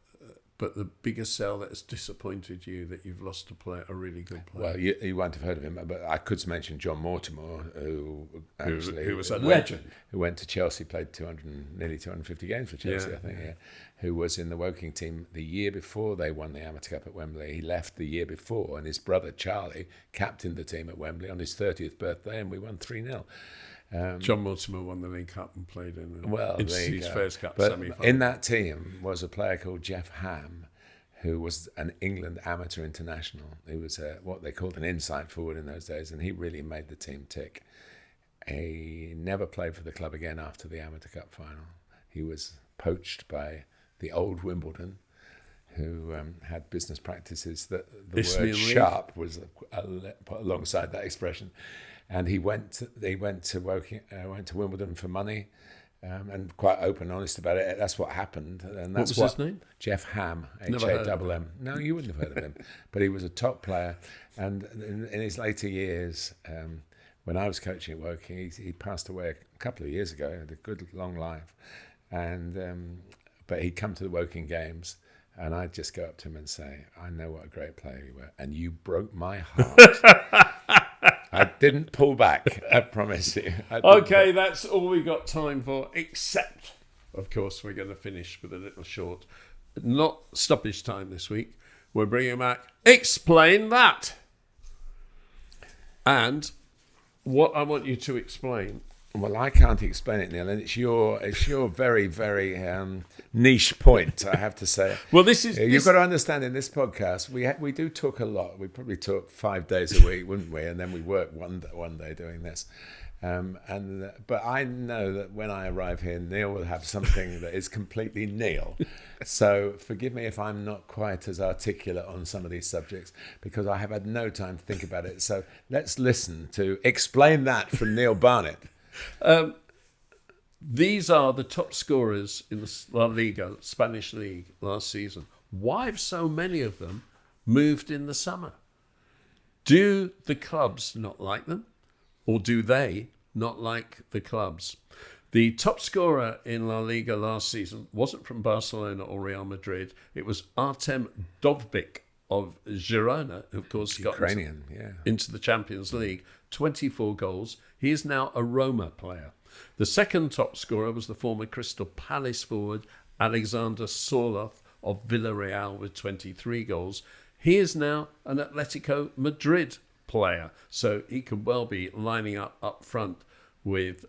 Speaker 1: the biggest sell that has disappointed you that you've lost a really good player?
Speaker 2: Well, you won't have heard of him, but I could mention John Mortimer, who
Speaker 1: was a legend,
Speaker 2: who went to Chelsea, played nearly 250 games for Chelsea, I think. Yeah. Who was in the Woking team the year before they won the Amateur Cup at Wembley. He left the year before, and his brother Charlie captained the team at Wembley on his 30th birthday, and we won 3-0.
Speaker 1: John Mortimer won the League Cup and played in his first cup
Speaker 2: but
Speaker 1: semi-final.
Speaker 2: In that team was a player called Jeff Ham, who was an England amateur international. He was what they called an inside forward in those days, and he really made the team tick. He never played for the club again after the Amateur Cup final. He was poached by the old Wimbledon, who had business practices that the word sharp was put alongside that expression. And he went to Wimbledon for money, and quite open and honest about it. That's what happened. And that's
Speaker 1: what was his name?
Speaker 2: Jeff Ham,
Speaker 1: Never heard of
Speaker 2: H-A-M-M. No, you wouldn't have heard of him. But he was a top player. And in his later years, when I was coaching at Woking, he passed away a couple of years ago. He had a good long life, and but he'd come to the Woking games, and I'd just go up to him and say, "I know what a great player you were, and you broke my heart." I didn't pull back, I promise you.
Speaker 1: Okay, that's all we got time for, except, of course, we're going to finish with a little short, not stoppage time this week. We're bringing back Explain That. And what I want you to explain.
Speaker 2: Well, I can't explain it, Neil, and it's your very, very niche point, I have to say.
Speaker 1: Well, this is...
Speaker 2: You've got to understand, in this podcast, we do talk a lot. We probably talk 5 days a week, wouldn't we? And then we work one day doing this. But I know that when I arrive here, Neil will have something that is completely Neil. So forgive me if I'm not quite as articulate on some of these subjects, because I have had no time to think about it. So let's listen to Explain That from Neil Barnett.
Speaker 1: These are the top scorers in the La Liga, Spanish league, last season. Why have so many of them moved in the summer? Do the clubs not like them? Or do they not like the clubs? The top scorer in La Liga last season wasn't from Barcelona or Real Madrid. It was Artem Dovbyk of Girona, who of course got into the Champions League. 24 goals. He is now a Roma player. The second top scorer was the former Crystal Palace forward Alexander Sorloth of Villarreal with 23 goals. He is now an Atletico Madrid player, so he could well be lining up front with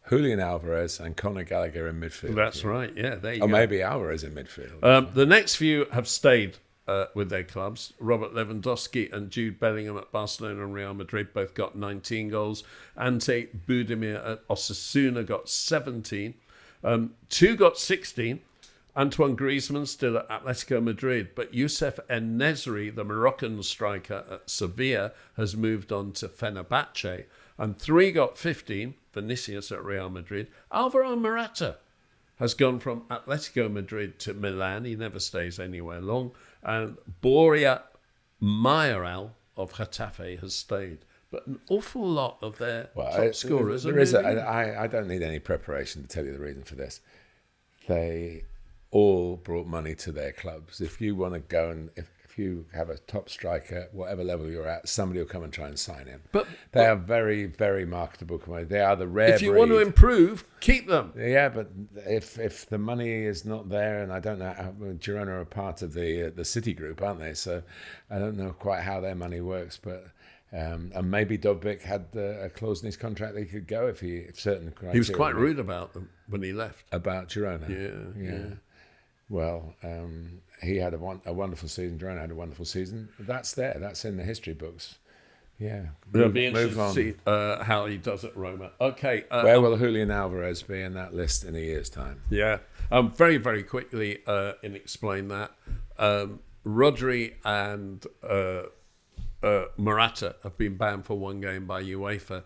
Speaker 2: Julian Alvarez and Conor Gallagher in midfield.
Speaker 1: That's right, yeah. There you go.
Speaker 2: Or maybe Alvarez in midfield.
Speaker 1: The next few have stayed with their clubs. Robert Lewandowski and Jude Bellingham at Barcelona and Real Madrid both got 19 goals. Ante Budimir at Osasuna got 17. Two got 16. Antoine Griezmann still at Atletico Madrid, but Youssef En-Nesyri, the Moroccan striker at Sevilla, has moved on to Fenerbahce. And three got 15, Vinicius at Real Madrid. Alvaro Morata has gone from Atletico Madrid to Milan. He never stays anywhere long. And Borja Mayoral of Getafe has stayed. But an awful lot of their top scorers
Speaker 2: I don't need any preparation to tell you the reason for this. They all brought money to their clubs. If you want to go and if you have a top striker, whatever level you're at, somebody will come and try and sign him. But they are very, very marketable commodities. They are the rare breed.
Speaker 1: If you want to improve, keep them.
Speaker 2: Yeah, but if the money is not there, and I don't know, Girona are part of the City Group, aren't they? So I don't know quite how their money works, but. And maybe Dovbyk had a clause in his contract that he could go if certain criteria.
Speaker 1: He was quite rude about them when he left.
Speaker 2: About Girona?
Speaker 1: Yeah.
Speaker 2: Well, he had a wonderful season. Girona had a wonderful season. That's there. That's in the history books. Yeah.
Speaker 1: It'll be interesting to see how he does at Roma. Okay.
Speaker 2: Where will Julian Alvarez be in that list in a year's time?
Speaker 1: Yeah. Very, very quickly, and explain that. Rodri and Morata have been banned for one game by UEFA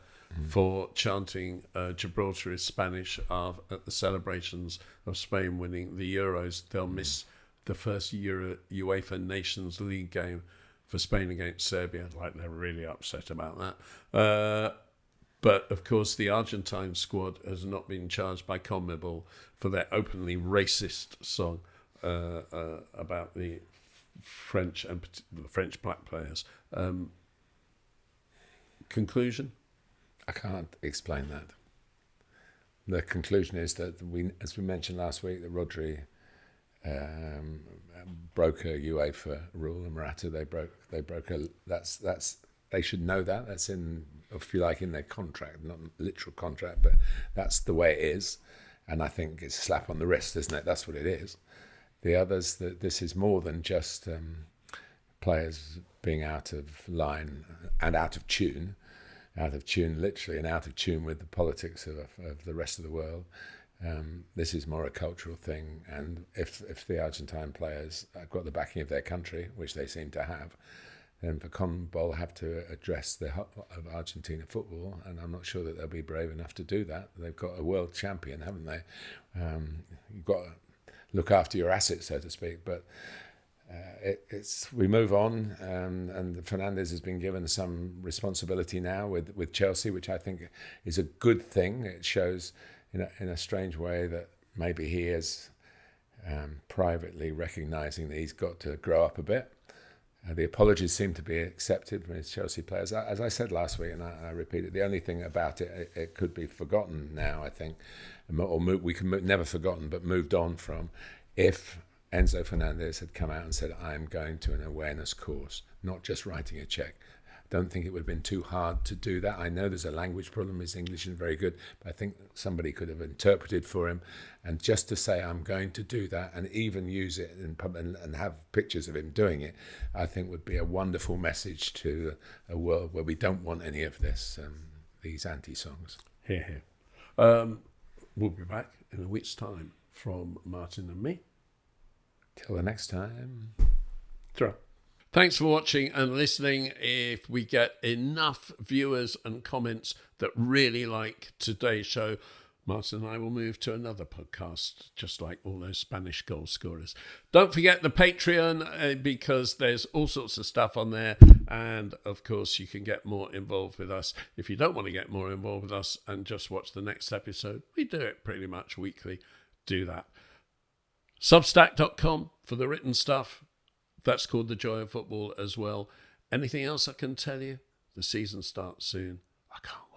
Speaker 1: for chanting Gibraltar is Spanish at the celebrations of Spain winning the Euros. They'll miss the first UEFA Nations League game for Spain against Serbia. Like, they're really upset about that. But, of course, the Argentine squad has not been charged by CONMEBOL for their openly racist song about the French and the French black players. Conclusion?
Speaker 2: I can't explain that. The conclusion is that as we mentioned last week, that Rodri broke a UEFA rule, and Morata they broke they should know that. That's in, if you like, in their contract, not literal contract, but that's the way it is. And I think it's a slap on the wrist, isn't it? That's what it is. The others, this is more than just players being out of line and out of tune literally, and out of tune with the politics of the rest of the world. This is more a cultural thing, and if the Argentine players have got the backing of their country, which they seem to have, then the CONMEBOL have to address the of Argentina football, and I'm not sure that they'll be brave enough to do that. They've got a world champion, haven't they? You've got to look after your assets, so to speak. But we move on, and Fernandes has been given some responsibility now with Chelsea, which I think is a good thing. It shows, in a strange way, that maybe he is privately recognising that he's got to grow up a bit. The apologies seem to be accepted from his Chelsea players. As I said last week, and I repeat it, the only thing about it, it could be forgotten now, I think, or we can never forgotten, but moved on from, if Enzo Fernandez had come out and said, I'm going to an awareness course, not just writing a cheque. I don't think it would have been too hard to do that. I know there's a language problem. His English isn't very good, but I think somebody could have interpreted for him. And just to say, I'm going to do that, and even use it in pub and have pictures of him doing it, I think would be a wonderful message to a world where we don't want any of this, these anti-songs.
Speaker 1: Hear, hear. We'll be back in a week's time from Martin and me.
Speaker 2: Till the next time.
Speaker 1: Sure. Thanks for watching and listening. If we get enough viewers and comments that really like today's show, Martin and I will move to another podcast, just like all those Spanish goal scorers. Don't forget the Patreon, because there's all sorts of stuff on there. And, of course, you can get more involved with us. If you don't want to get more involved with us and just watch the next episode, we do it pretty much weekly. Do that. Substack.com for the written stuff. That's called The Joy of Football as well. Anything else I can tell you? The season starts soon. I can't